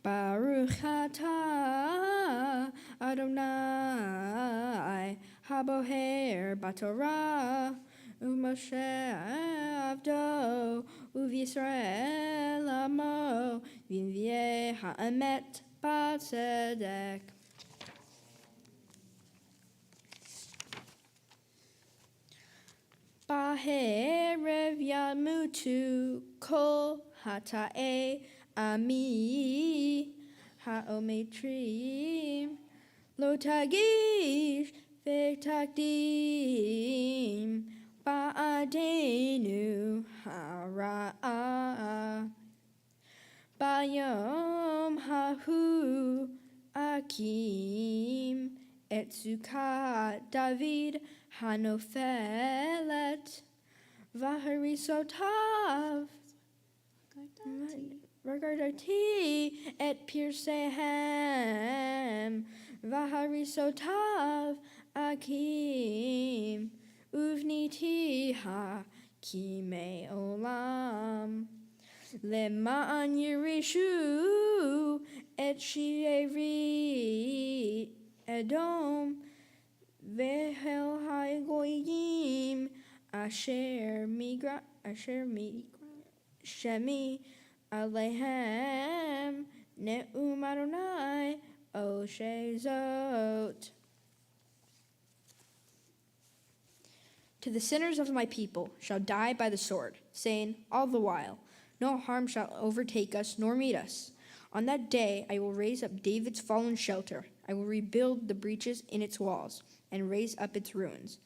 Baruch atah Adonai haboher batorah u'Moshe avdo u'Yisrael amo v'yivye ha'emet b'tzedek. Ba'erev yamutu kol hata'e ami ha'ometrim lo tagish v'takdim ba'adenu hara'a bayom hahu akim et sukat David hanofelet v'harisotav Regardati et pirsehem v'harisotav akim uvniti hakime olam lema'an yirishu et shi'eri edom vehel hagoyim asher migra shemi Alehem ne'um Adonai oshezot. To the sinners of my people shall die by the sword, saying all the while, no harm shall overtake us nor meet us. On that day I will raise up David's fallen shelter. I will rebuild the breaches in its walls, and raise up its ruins,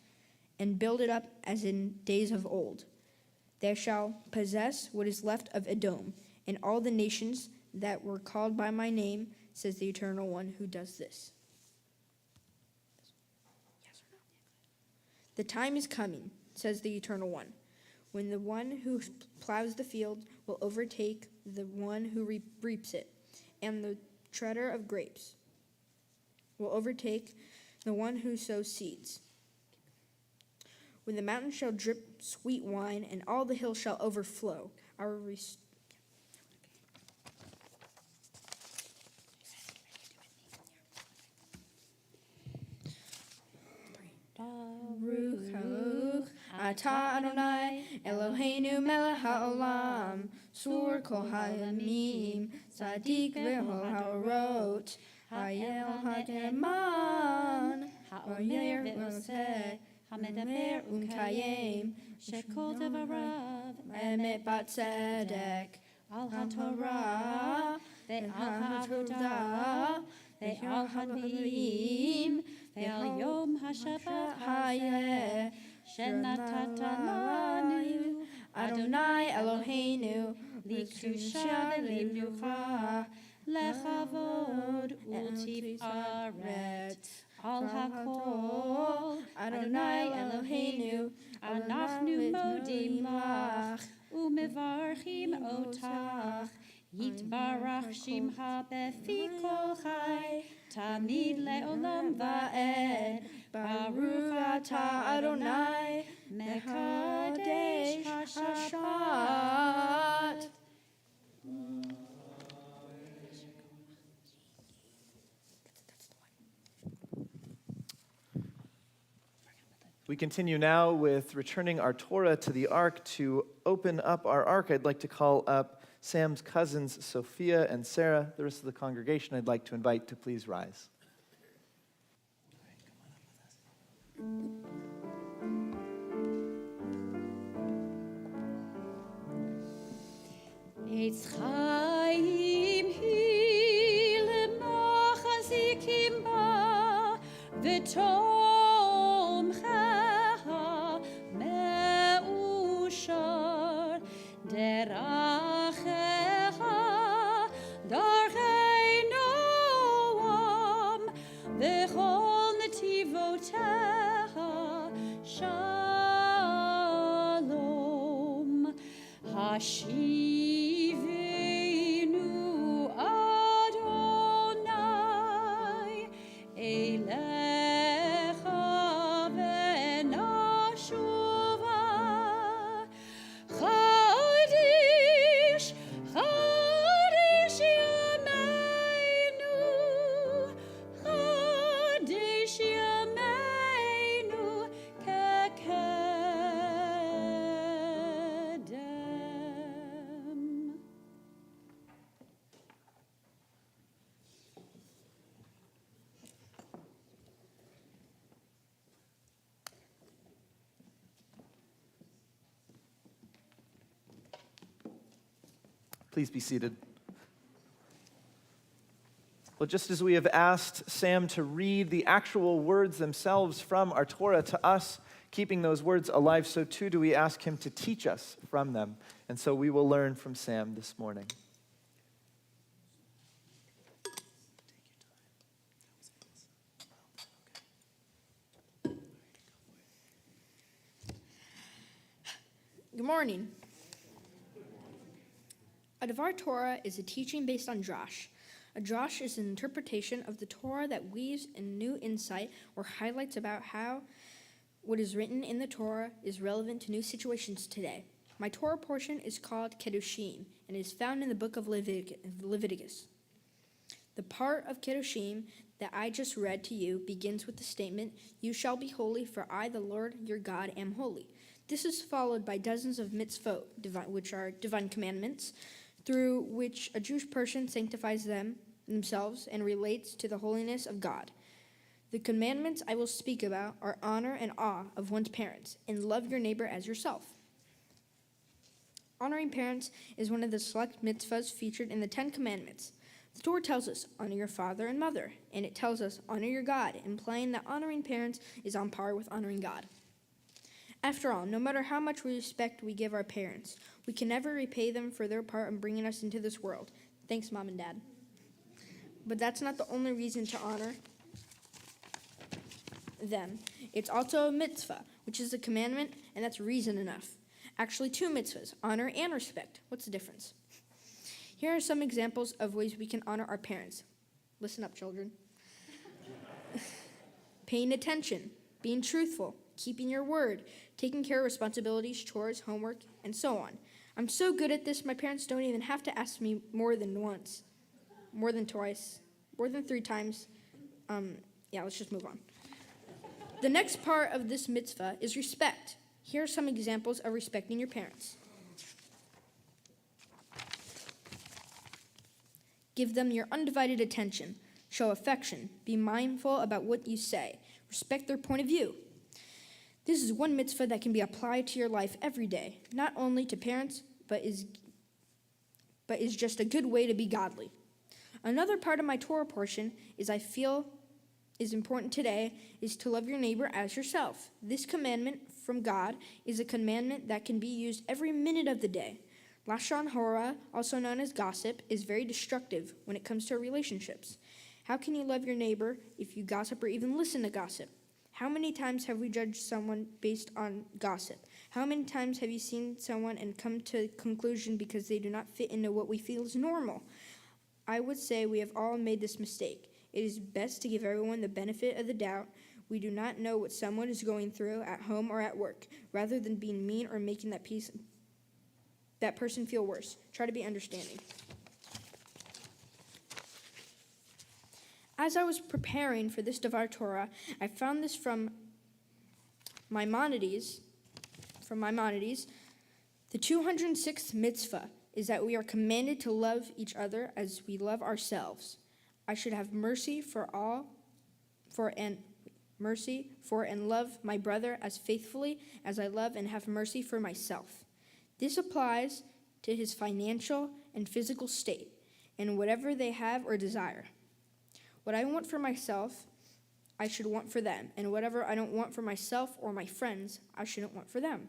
and build it up as in days of old. They shall possess what is left of Edom, and all the nations that were called by my name, says the Eternal One who does this. Yes or no? The time is coming, says the Eternal One, when the one who plows the field will overtake the one who reaps it, and the treader of grapes will overtake the one who sows seeds. When the mountains shall drip sweet wine, and all the hills shall overflow, I will Baruch atah Adonai Eloheinu melech haolam sur kol ha'yamim tzadik v'chol ha'orot hayel ha'teman ha'oyer v'oseh ha'medaber u'mkayem Shekol devarav emet b'tzedek al haTorah ve'al ha'avodah ve'al ha'nviim ve'al yom ha'shabbat hayeh shenatata lanu Adonai Eloheinu likdusha ve'limnucha lechavod u'tifaret al hakol Adonai Eloheinu anachnu modim lach u'mevarchim otach Yitbarach Shimcha befi kol chai Tamid le'olam va'ed Baruch atah Adonai Mekadesh HaShabbat. We continue now with returning our Torah to the ark. To open up our ark, I'd like to call up Sam's cousins, Sophia and Sarah. The rest of the congregation I'd like to invite to please rise. Eitz chaim hi lemachzikim ba v'tomcheha me'ushar derachecha darchei noam v'chol netivoteha shalom hashivenu Adonai elecha Please be seated. Well, just as we have asked Sam to read the actual words themselves from our Torah to us, keeping those words alive, so too do we ask him to teach us from them. And so we will learn from Sam this morning. Good morning. A Devar Torah is a teaching based on Drash. A Drash is an interpretation of the Torah that weaves in new insight or highlights about how what is written in the Torah is relevant to new situations today. My Torah portion is called Kedoshim and is found in the book of Leviticus. The part of Kedoshim that I just read to you begins with the statement, "You shall be holy, for I, the Lord your God, am holy." This is followed by dozens of mitzvot, which are divine commandments, through which a Jewish person sanctifies themselves and relates to the holiness of God. The commandments I will speak about are honor and awe of one's parents, and love your neighbor as yourself. Honoring parents is one of the select mitzvahs featured in the 10 Commandments. The Torah tells us, honor your father and mother, and it tells us, honor your God, implying that honoring parents is on par with honoring God. After all, no matter how much respect we give our parents, we can never repay them for their part in bringing us into this world. Thanks, Mom and Dad. But that's not the only reason to honor them. It's also a mitzvah, which is a commandment, and that's reason enough. Actually, 2 mitzvahs, honor and respect. What's the difference? Here are some examples of ways we can honor our parents. Listen up, children. Paying attention, being truthful, keeping your word, taking care of responsibilities, chores, homework, and so on. I'm so good at this, my parents don't even have to ask me more than once, more than twice, more than 3 times. Let's just move on. The next part of this mitzvah is respect. Here are some examples of respecting your parents. Give them your undivided attention. Show affection. Be mindful about what you say. Respect their point of view. This is one mitzvah that can be applied to your life every day, not only to parents, but is just a good way to be godly. Another part of my Torah portion I feel is important today is to love your neighbor as yourself. This commandment from God is a commandment that can be used every minute of the day. Lashon hara, also known as gossip, is very destructive when it comes to relationships. How can you love your neighbor if you gossip or even listen to gossip? How many times have we judged someone based on gossip? How many times have you seen someone and come to a conclusion because they do not fit into what we feel is normal? I would say we have all made this mistake. It is best to give everyone the benefit of the doubt. We do not know what someone is going through at home or at work, rather than being mean or making that person feel worse. Try to be understanding. As I was preparing for this Devar Torah, I found this from Maimonides. The 206th mitzvah is that we are commanded to love each other as we love ourselves. I should have mercy and love my brother as faithfully as I love and have mercy for myself. This applies to his financial and physical state and whatever they have or desire. What I want for myself, I should want for them, and whatever I don't want for myself or my friends, I shouldn't want for them.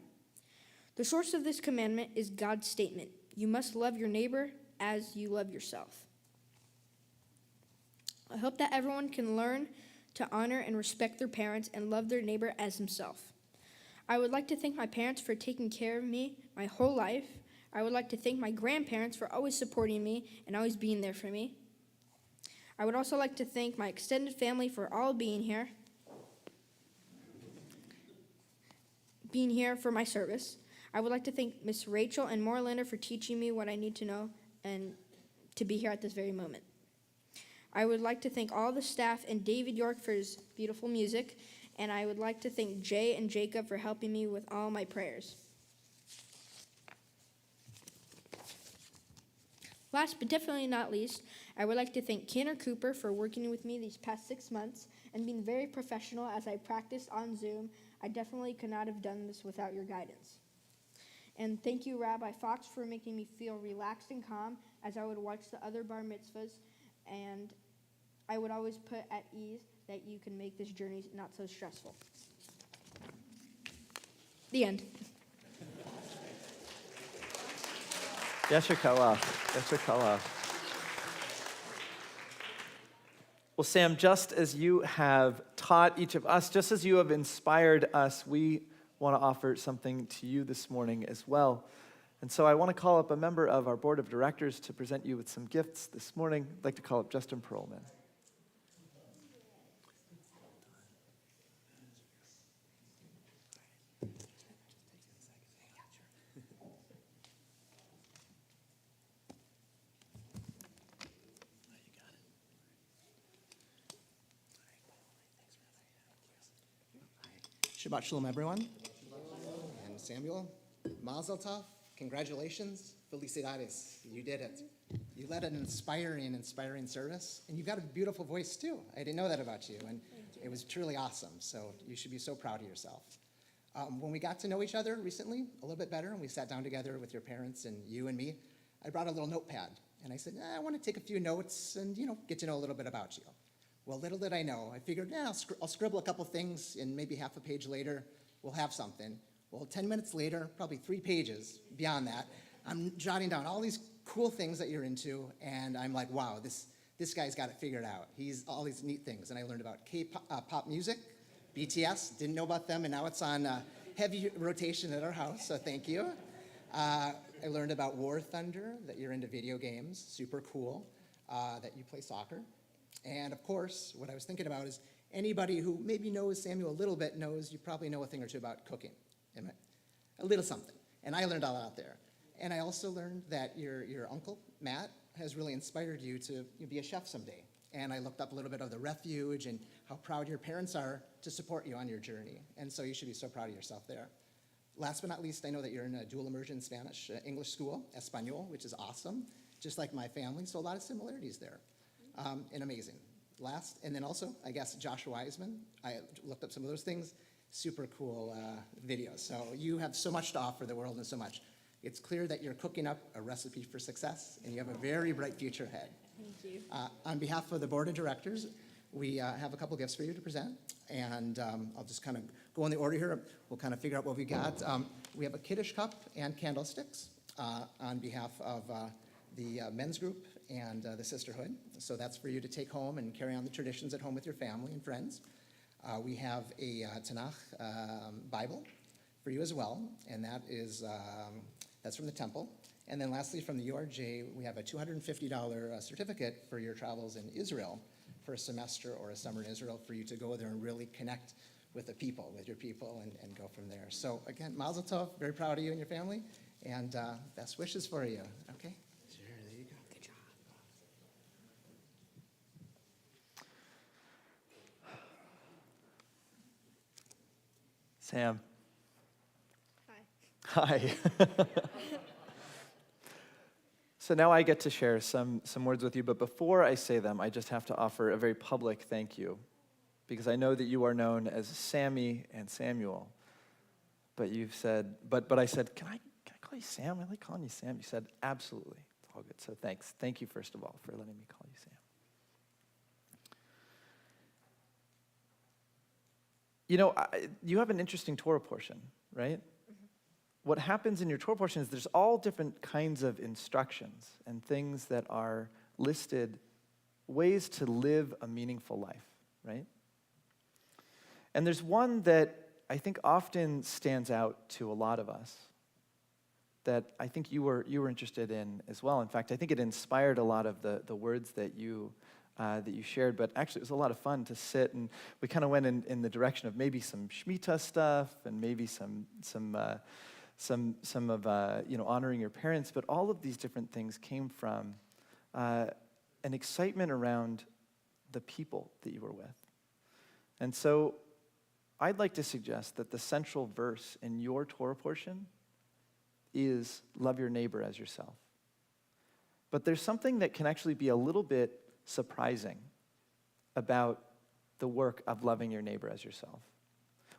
The source of this commandment is God's statement, you must love your neighbor as you love yourself. I hope that everyone can learn to honor and respect their parents and love their neighbor as himself. I would like to thank my parents for taking care of me my whole life. I would like to thank my grandparents for always supporting me and always being there for me. I would also like to thank my extended family for all being here for my service. I would like to thank Miss Rachel and Morlander for teaching me what I need to know and to be here at this very moment. I would like to thank all the staff and David York for his beautiful music, and I would like to thank Jay and Jacob for helping me with all my prayers. Last but definitely not least, I would like to thank Kenner Cooper for working with me these past 6 months and being very professional as I practiced on Zoom. I definitely could not have done this without your guidance. And thank you, Rabbi Fox, for making me feel relaxed and calm as I would watch the other bar mitzvahs, and I would always put at ease that you can make this journey not so stressful. The end. Yasher Koach. Yasher Koach. Well, Sam, just as you have taught each of us, just as you have inspired us, we want to offer something to you this morning as well. And so I want to call up a member of our board of directors to present you with some gifts this morning. I'd like to call up Justin Perlman. Shabbat Shalom, everyone. And Samuel, Mazel Tov, congratulations, felicidades. You did it. You led an inspiring service, and you've got a beautiful voice, too. I didn't know that about you, and it was truly awesome, so you should be so proud of yourself. When we got to know each other recently, a little bit better, and we sat down together with your parents and you and me, I brought a little notepad, and I said, I want to take a few notes and, get to know a little bit about you. Well, little did I know, I figured, I'll scribble a couple things, and maybe half a page later, we'll have something. Well, 10 minutes later, probably 3 pages beyond that, I'm jotting down all these cool things that you're into, and I'm like, wow, this guy's got it figured out. He's all these neat things, and I learned about K-pop music, BTS, didn't know about them, and now it's on heavy rotation at our house, so thank you. I learned about War Thunder, that you're into video games, super cool, that you play soccer. And of course, what I was thinking about is anybody who maybe knows Samuel a little bit knows you probably know a thing or two about cooking, a little something. And I learned all out there. And I also learned that your uncle, Matt, has really inspired you to be a chef someday. And I looked up a little bit of the refuge and how proud your parents are to support you on your journey. And so you should be so proud of yourself there. Last but not least, I know that you're in a dual immersion Spanish English school, Espanol, which is awesome, just like my family, so a lot of similarities there. And amazing. Last, and then also, I guess, Josh Wiseman. I looked up some of those things. Super cool videos. So you have so much to offer the world and so much. It's clear that you're cooking up a recipe for success, and you have a very bright future ahead. Thank you. On behalf of the board of directors, we have a couple gifts for you to present, and I'll just kind of go in the order here. We'll kind of figure out what we got. We have a Kiddush cup and candlesticks on behalf of the men's group and the sisterhood. So that's for you to take home and carry on the traditions at home with your family and friends. We have a Tanakh Bible for you as well, and that's from the temple. And then lastly, from the URJ, we have a $250 certificate for your travels in Israel for a semester or a summer in Israel for you to go there and really connect with your people, and go from there. So again, Mazel Tov, very proud of you and your family, and best wishes for you, okay? Sure, there you go. Good job. Sam. Hi. Hi. So now I get to share some words with you, but before I say them, I just have to offer a very public thank you, because I know that you are known as Sammy and Samuel, but you've said, but I said, can I call you Sam? I like calling you Sam. You said, absolutely. It's all good. So thanks. Thank you, first of all, for letting me call you Sam. You have an interesting Torah portion, right? What happens in your Torah portion is there's all different kinds of instructions and things that are listed, ways to live a meaningful life, right? And there's one that I think often stands out to a lot of us that I think you were interested in as well. In fact, I think it inspired a lot of the words that you shared, but actually it was a lot of fun to sit, and we kind of went in the direction of maybe some Shemitah stuff and maybe some of honoring your parents, but all of these different things came from an excitement around the people that you were with. And so I'd like to suggest that the central verse in your Torah portion is love your neighbor as yourself. But there's something that can actually be a little bit surprising about the work of loving your neighbor as yourself.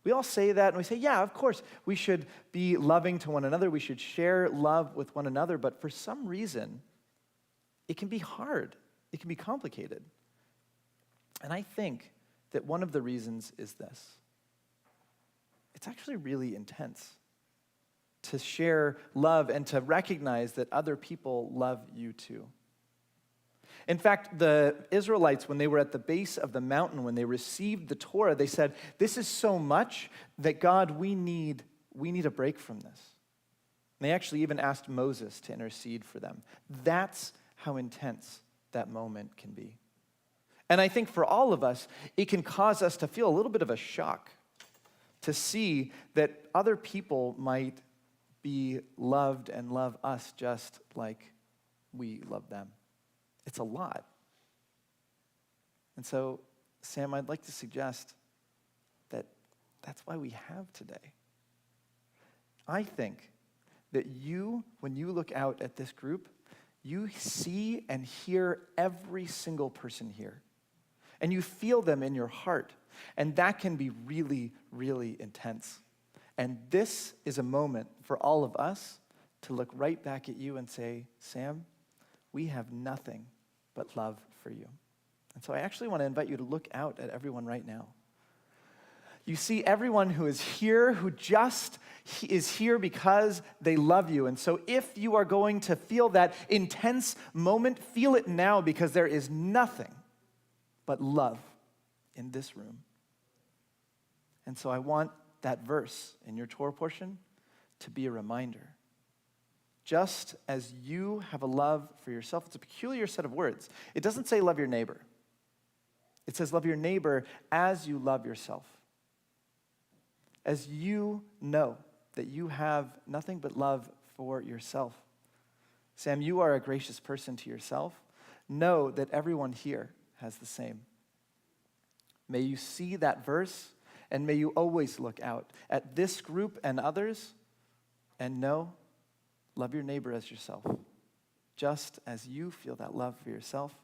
We all say that, and we say, yeah, of course, we should be loving to one another. We should share love with one another. But for some reason, it can be hard. It can be complicated. And I think that one of the reasons is this. It's actually really intense to share love and to recognize that other people love you too. In fact, the Israelites, when they were at the base of the mountain, when they received the Torah, they said, this is so much that God, we need a break from this. And they actually even asked Moses to intercede for them. That's how intense that moment can be. And I think for all of us, it can cause us to feel a little bit of a shock to see that other people might be loved and love us just like we love them. It's a lot. And so, Sam, I'd like to suggest that that's why we have today. I think that you, when you look out at this group, you see and hear every single person here. And you feel them in your heart. And that can be really, really intense. And this is a moment for all of us to look right back at you and say, Sam, we have nothing but love for you. And so I actually want to invite you to look out at everyone right now. You see everyone who is here, who just is here because they love you. And so if you are going to feel that intense moment, feel it now, because there is nothing but love in this room. And so I want that verse in your Torah portion to be a reminder. Just as you have a love for yourself, it's a peculiar set of words. It doesn't say love your neighbor. It says love your neighbor as you love yourself. As you know that you have nothing but love for yourself. Sam, you are a gracious person to yourself. Know that everyone here has the same. May you see that verse, and may you always look out at this group and others and know, love your neighbor as yourself. Just as you feel that love for yourself,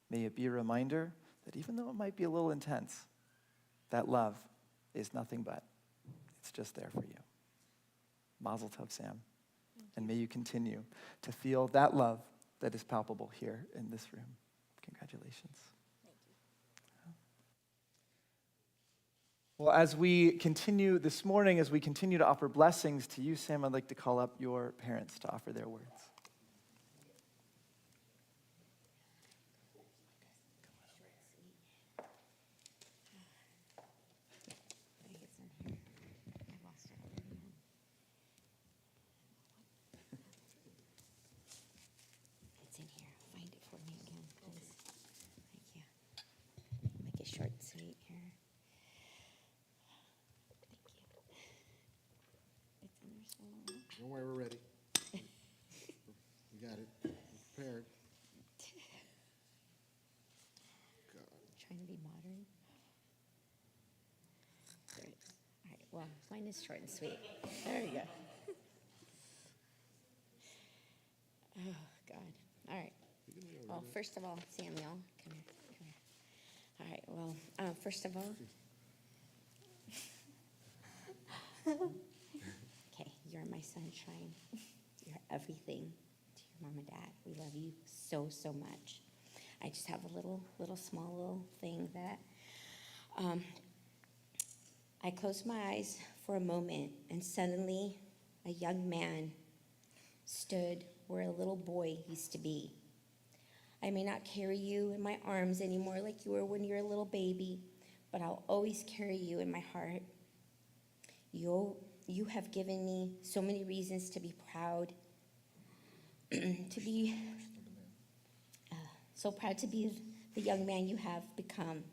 may it be a reminder that even though it might be a little intense, that love is nothing but. It's just there for you. Mazel tov, Sam. And may you continue to feel that love that is palpable here in this room. Congratulations. Well, as we continue this morning, as we continue to offer blessings to you, Sam, I'd like to call up your parents to offer their words. It's in here. Find it for me again, please. Thank you. Make it short and sweet here. Don't worry, we're ready. We got it. We're prepared. God. Trying to be modern. Great. All right, well, mine is short and sweet. There you go. Oh, God. All right. Well, first of all, Samuel, come here. All right, well, first of all, okay, you're my sunshine. You're everything to your mom and dad. We love you so, so much. I just have a small little thing that I closed my eyes for a moment, and suddenly a young man stood where a little boy used to be. I may not carry you in my arms anymore like you were when you were a little baby, but I'll always carry you in my heart. You have given me so many reasons to be proud, to be so proud to be the young man you have become.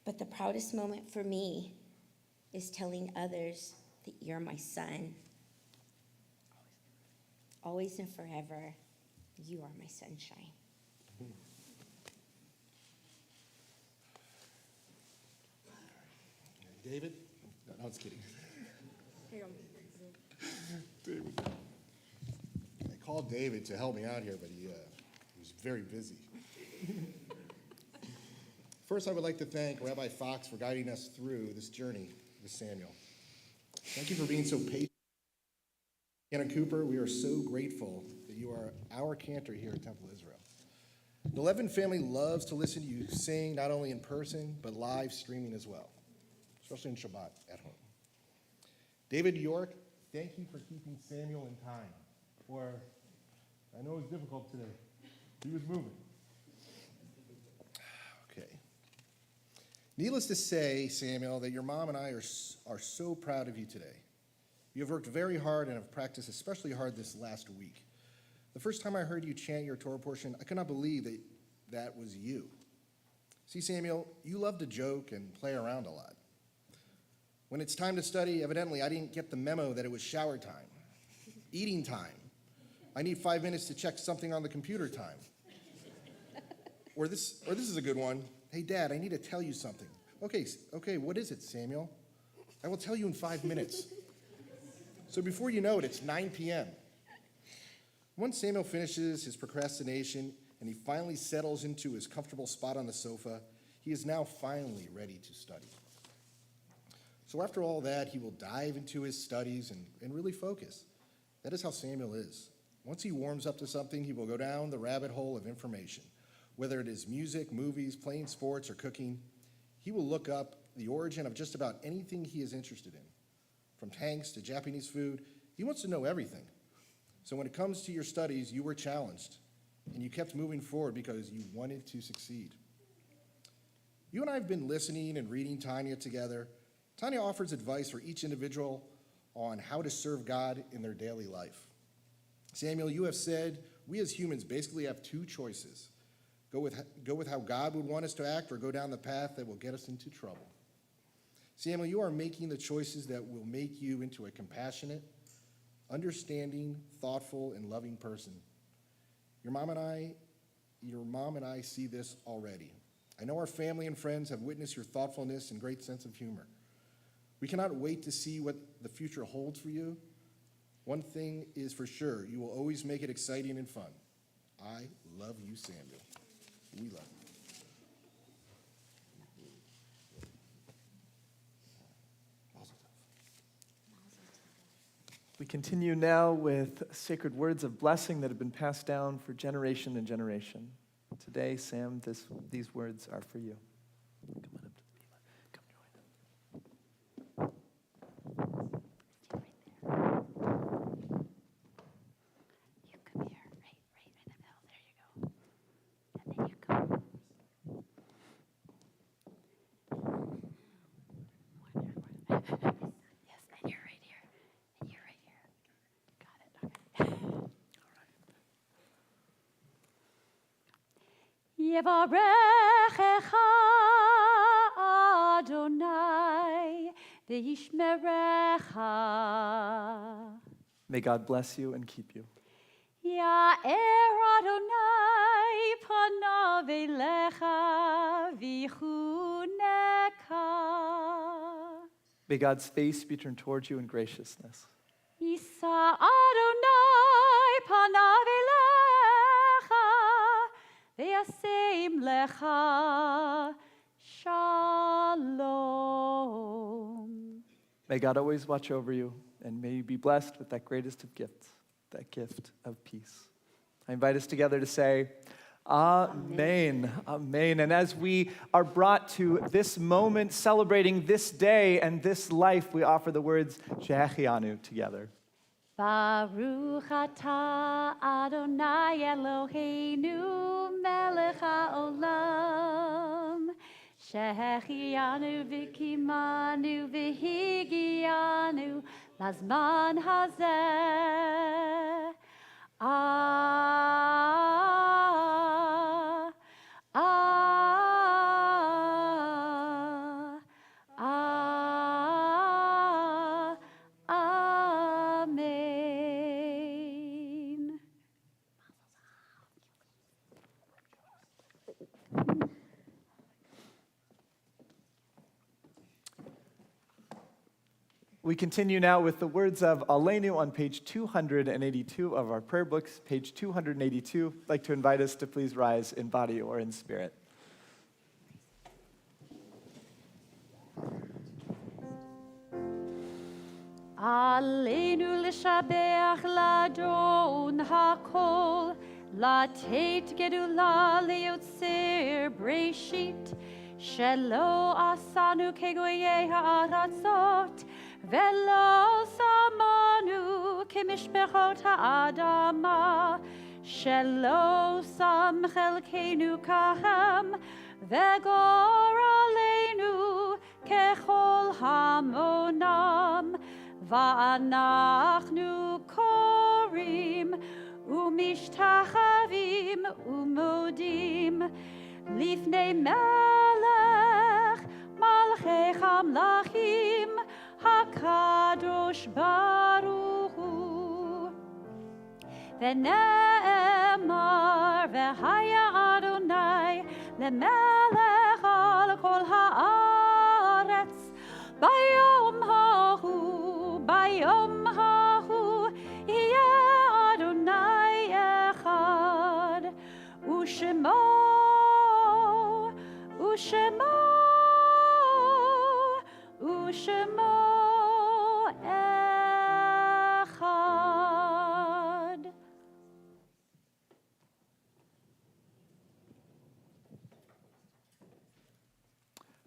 But the proudest moment for me is telling others that you're my son. Always and forever, you are my sunshine. David? No, I was kidding. David. I called David to help me out here, but he was very busy. First, I would like to thank Rabbi Fox for guiding us through this journey with Samuel. Thank you for being so patient. Anna Cooper, we are so grateful that you are our cantor here at Temple Israel. The Levin family loves to listen to you sing, not only in person, but live streaming as well, especially in Shabbat at home. David York, thank you for keeping Samuel in time. Or, I know it was difficult today. He was moving. Okay. Needless to say, Samuel, that your mom and I are so proud of you today. You have worked very hard and have practiced especially hard this last week. The first time I heard you chant your Torah portion, I could not believe that that was you. See, Samuel, you love to joke and play around a lot. When it's time to study, evidently I didn't get the memo that it was shower time, eating time. I need 5 minutes to check something on the computer time. Or this is a good one. Hey, Dad, I need to tell you something. Okay, what is it, Samuel? I will tell you in 5 minutes. So before you know it, it's 9 p.m. Once Samuel finishes his procrastination and he finally settles into his comfortable spot on the sofa, he is now finally ready to study. So after all that, he will dive into his studies and really focus. That is how Samuel is. Once he warms up to something, he will go down the rabbit hole of information. Whether it is music, movies, playing sports, or cooking, he will look up the origin of just about anything he is interested in. From tanks to Japanese food, he wants to know everything. So when it comes to your studies, you were challenged, and you kept moving forward because you wanted to succeed. You and I have been listening and reading Tanya together. Tanya offers advice for each individual on how to serve God in their daily life. Samuel, you have said we as humans basically have two choices. Go with how God would want us to act, or go down the path that will get us into trouble. Samuel, you are making the choices that will make you into a compassionate, understanding, thoughtful, and loving person. Your mom and I see this already. I know our family and friends have witnessed your thoughtfulness and great sense of humor. We cannot wait to see what the future holds for you. One thing is for sure, you will always make it exciting and fun. I love you, Samuel. We love you. We continue now with sacred words of blessing that have been passed down for generation and generation. Today, Sam, these words are for you. Come on up to the bima. Come join us. You come here, right in the middle. There you go. And then you come. Yes, and you're right here. And you're right here. Got it. Okay. Yevarechecha Adonai v'yishmerecha. May God bless you and keep you. Ya'er Adonai panav elecha v'chuneka. May God's face be turned towards you in graciousness. Yisa Adonai panav elecha v'yasem lecha shalom. May God always watch over you, and may you be blessed with that greatest of gifts, that gift of peace. I invite us together to say, Amen. Amen. And as we are brought to this moment, celebrating this day and this life, we offer the words Shehechianu together. Baruch atah Adonai Eloheinu melech haolam shehechianu v'kimanu v'higianu lazman hazeh. Amen. We continue now with the words of Aleinu on page 282 of our prayer books, page 282. I'd like to invite us to please rise in body or in spirit. עלינו לשבח לאדון הכל, לתת גדולה ליוצר בראשית, שלא עשנו כגויי הארצות, ולא שמנו כמשפחות האדמה, שלא שם חלקנו כהם, וגורלנו ככל המונם, ואנחנו קוראים ומשתחווים ומודים לפני מלך מלכי המלכים הקדוש ברוך הוא. ונאמר והיה אדוני למלך על כל הארץ ביום ההוא יהיה אדוני אחד, ושמו אחד.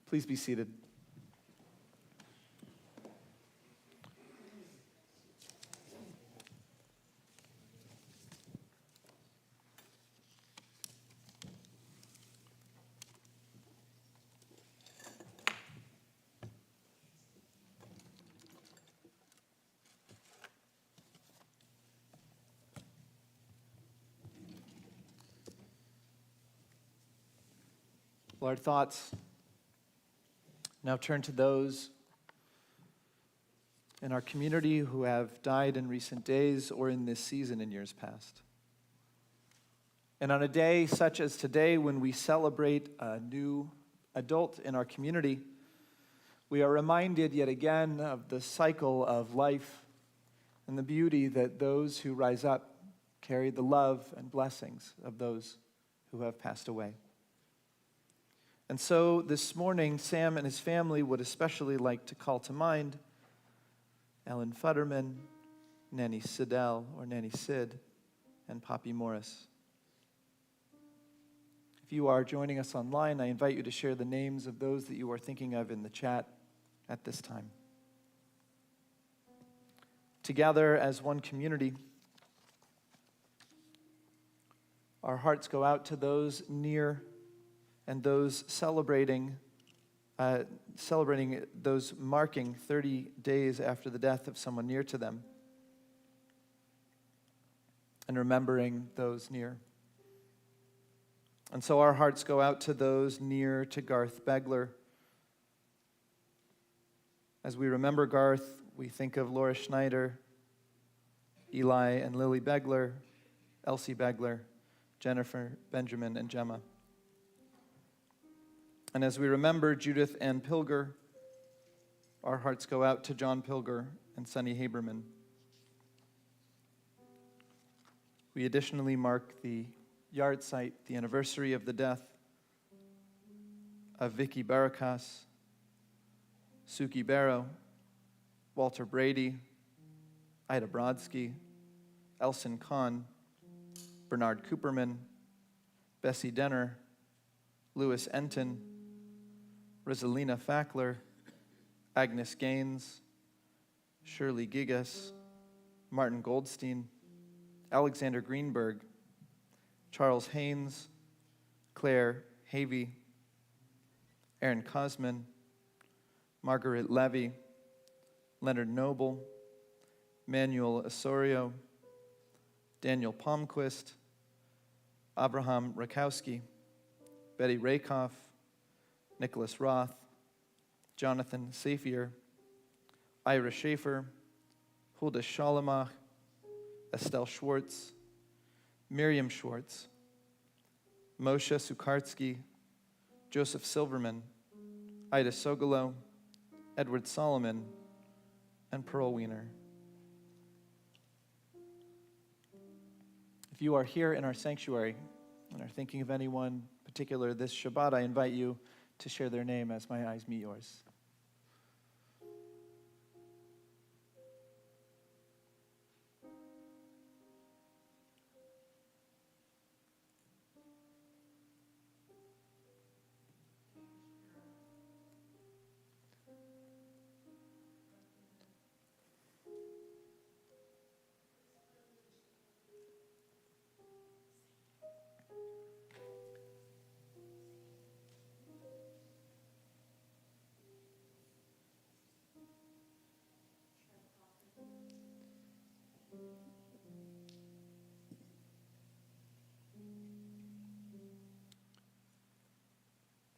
Please be seated. Well, our thoughts now turn to those in our community who have died in recent days or in this season in years past. And on a day such as today, when we celebrate a new adult in our community, we are reminded yet again of the cycle of life and the beauty that those who rise up carry the love and blessings of those who have passed away. And so this morning, Sam and his family would especially like to call to mind Ellen Futterman, Nanny Siddell, or Nanny Sid, and Poppy Morris. If you are joining us online, I invite you to share the names of those that you are thinking of in the chat at this time. Together as one community, our hearts go out to those near and those celebrating those marking 30 days after the death of someone near to them, and remembering those near. And so our hearts go out to those near to Garth Begler. As we remember Garth, we think of Laura Schneider, Eli and Lily Begler, Elsie Begler, Jennifer, Benjamin, and Gemma. And as we remember Judith Ann Pilger, our hearts go out to John Pilger and Sonny Haberman. We additionally mark the yard site, the anniversary of the death of Vicky Barakas, Suki Barrow, Walter Brady, Ida Brodsky, Elson Kahn, Bernard Cooperman, Bessie Denner, Louis Enton, Rosalina Fackler, Agnes Gaines, Shirley Gigas, Martin Goldstein, Alexander Greenberg, Charles Haynes, Claire Havey, Aaron Cosman, Margaret Levy, Leonard Noble, Manuel Osorio, Daniel Palmquist, Abraham Rakowski, Betty Rakoff, Nicholas Roth, Jonathan Safier, Ira Schaefer, Hulda Schallemach, Estelle Schwartz, Miriam Schwartz, Moshe Sukartsky, Joseph Silverman, Ida Sogolo, Edward Solomon, and Pearl Wiener. If you are here in our sanctuary and are thinking of anyone particular this Shabbat, I invite you to share their name as my eyes meet yours.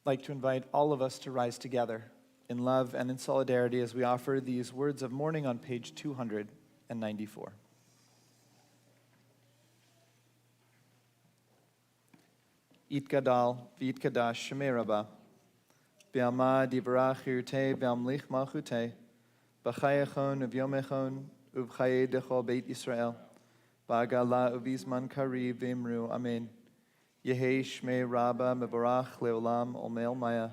like to invite all of us to rise together in love and in solidarity as we offer these words of mourning on page 294. Yitgadal v'yitkadash shemei Rabbah, v'alma divrach yirteh v'amlich malchuteh, b'chayachon uv'yomechon uv'chayei dechol beit Yisrael, b'agala uv'izman kariv v'imru, amen. Yehei shmei Rabbah mevarach leolam olmel maya,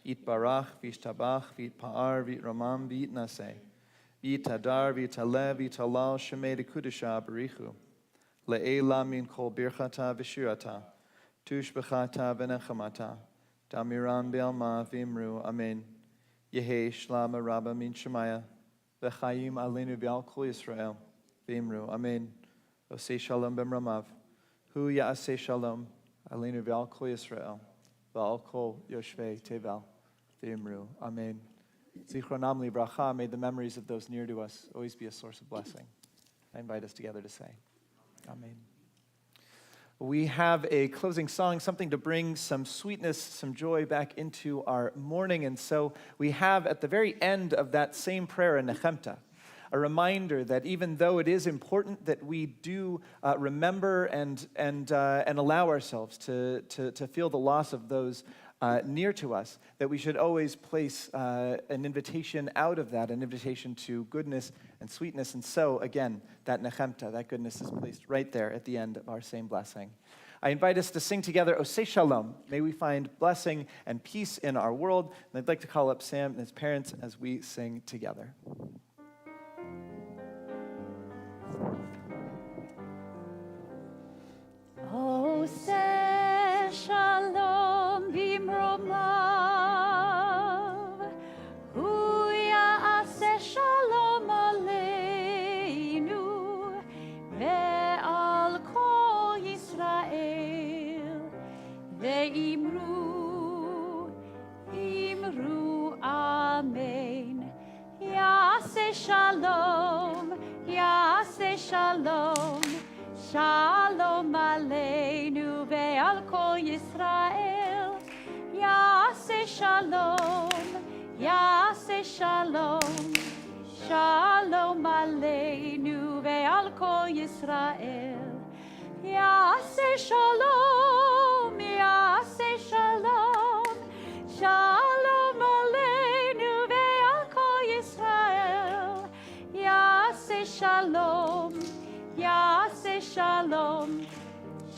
yitbarach v'yishtabach v'yitpa'ar v'yitramam v'yitnaseh, v'yitadar v'yitaleh v'yitalal shemei dekudesha b'richu, le'ela min kol birchata v'shirata, tush b'chata v'nechamata, damiran be'alma v'imru, amen. Yehei shlama Rabbah min shemaya, v'chayim alenu v'al kol Yisrael, v'imru, amen. Osei shalom b'mramav, hu ya'aseh shalom, alenu v'al kol Yisrael, v'al kol yoshvei tevel, v'imru, amen. Zichronam livracha, may the memories of those near to us always be a source of blessing. I invite us together to say, amen. We have a closing song, something to bring some sweetness, some joy back into our morning. And so we have at the very end of that same prayer in Nechemta, a reminder that even though it is important that we do remember and allow ourselves to feel the loss of those near to us, that we should always place an invitation out of that, an invitation to goodness and sweetness. And so, again, that nechemta, that goodness is placed right there at the end of our same blessing. I invite us to sing together, Osei Shalom. May we find blessing and peace in our world. And I'd like to call up Sam and his parents as we sing together. Osei Shalom bimromav, hu ya'aseh shalom aleinu, ve'al kol Yisrael, ve'imru, imru amen. Ya'aseh shalom, ya'aseh shalom, Shalom aleinu ve'al kol Yisrael, Ya'aseh shalom, Ya'aseh shalom, Shalom aleinu ve'al kol Yisrael, Ya'aseh shalom, Ya'aseh shalom, Shalom aleinu ve'al kol Yisrael, Ya'aseh shalom, Ya'aseh shalom,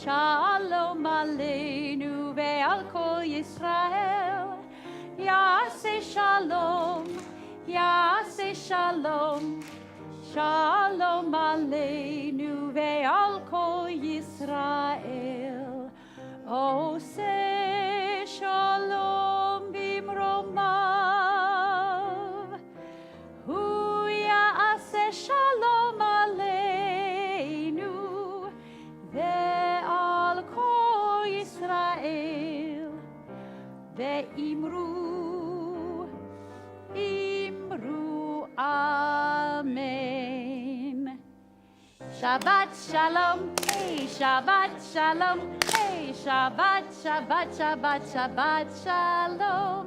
shalom aleinu ve'al kol Yisrael. Ya'aseh shalom, Ya'aseh shalom, shalom aleinu ve'al kol Yisrael. Osei shalom bimromav, hu ya'aseh shalom aleinu, ve'al kol Yisrael, ve'imru, imru amen. Shabbat shalom, hey, Shabbat shalom, hey, Shabbat, Shabbat, Shabbat, Shabbat shalom.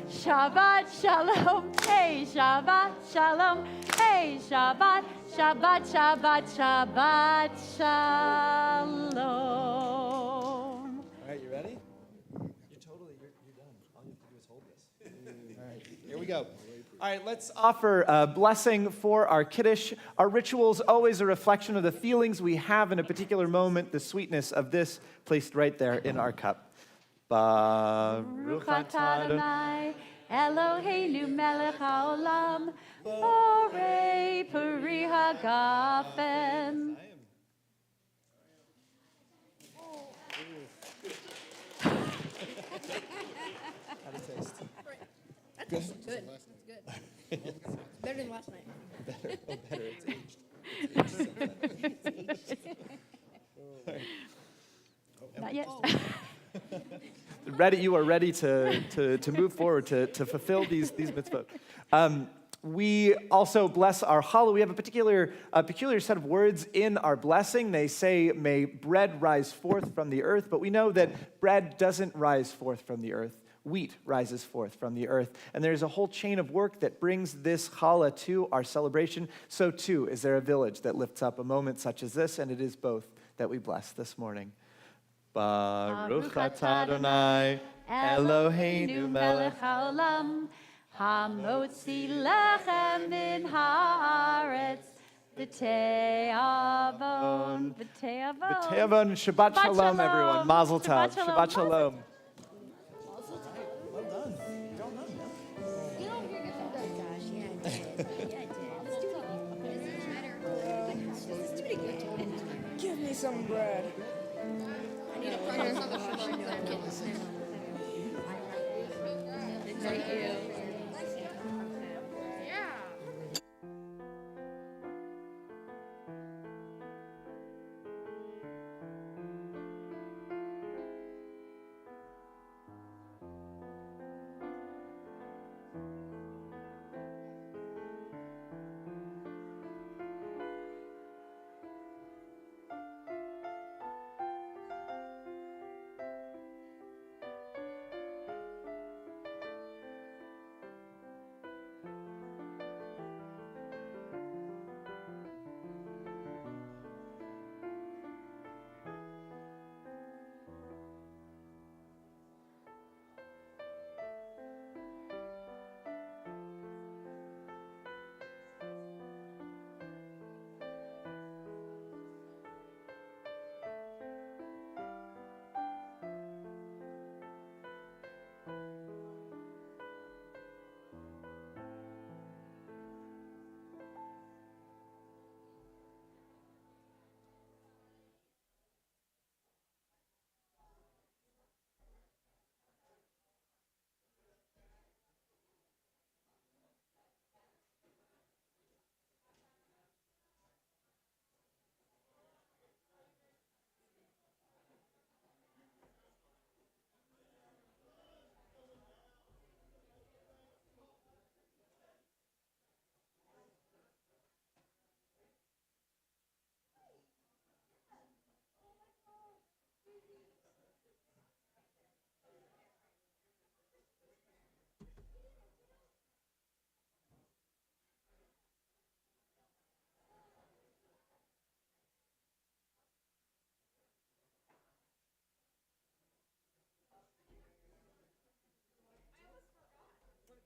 Shabbat shalom, hey, Shabbat shalom, hey, Shabbat, Shabbat, Shabbat, Shabbat shalom. All right, you ready? You're done. All you have to do is hold this. All right, here we go. All right, let's offer a blessing for our Kiddush. Our ritual is always a reflection of the feelings we have in a particular moment, the sweetness of this placed right there in our cup. Baruch atah Adonai, Eloheinu melech haolam, borei peri hagafen. That's good. That's good. Better than last night. Better, it's aged. Not yet. You are ready to move forward, to fulfill these mitzvot. We also bless our challah. We have a peculiar set of words in our blessing. They say, may bread rise forth from the earth, but we know that bread doesn't rise forth from the earth. wheat rises forth from the earth. And there's a whole chain of work that brings this challah to our celebration. So too is there a village that lifts up a moment such as this, and it is both that we bless this morning. Baruch atah Adonai, Eloheinu melech haolam, hamotzi lechem min haaretz, v'te'avon, B'te'avon, Shabbat Shalom, everyone. Mazel tov. Shabbat Shalom. Give me some bread. Thank you.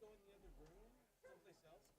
Go in the other room, someplace else.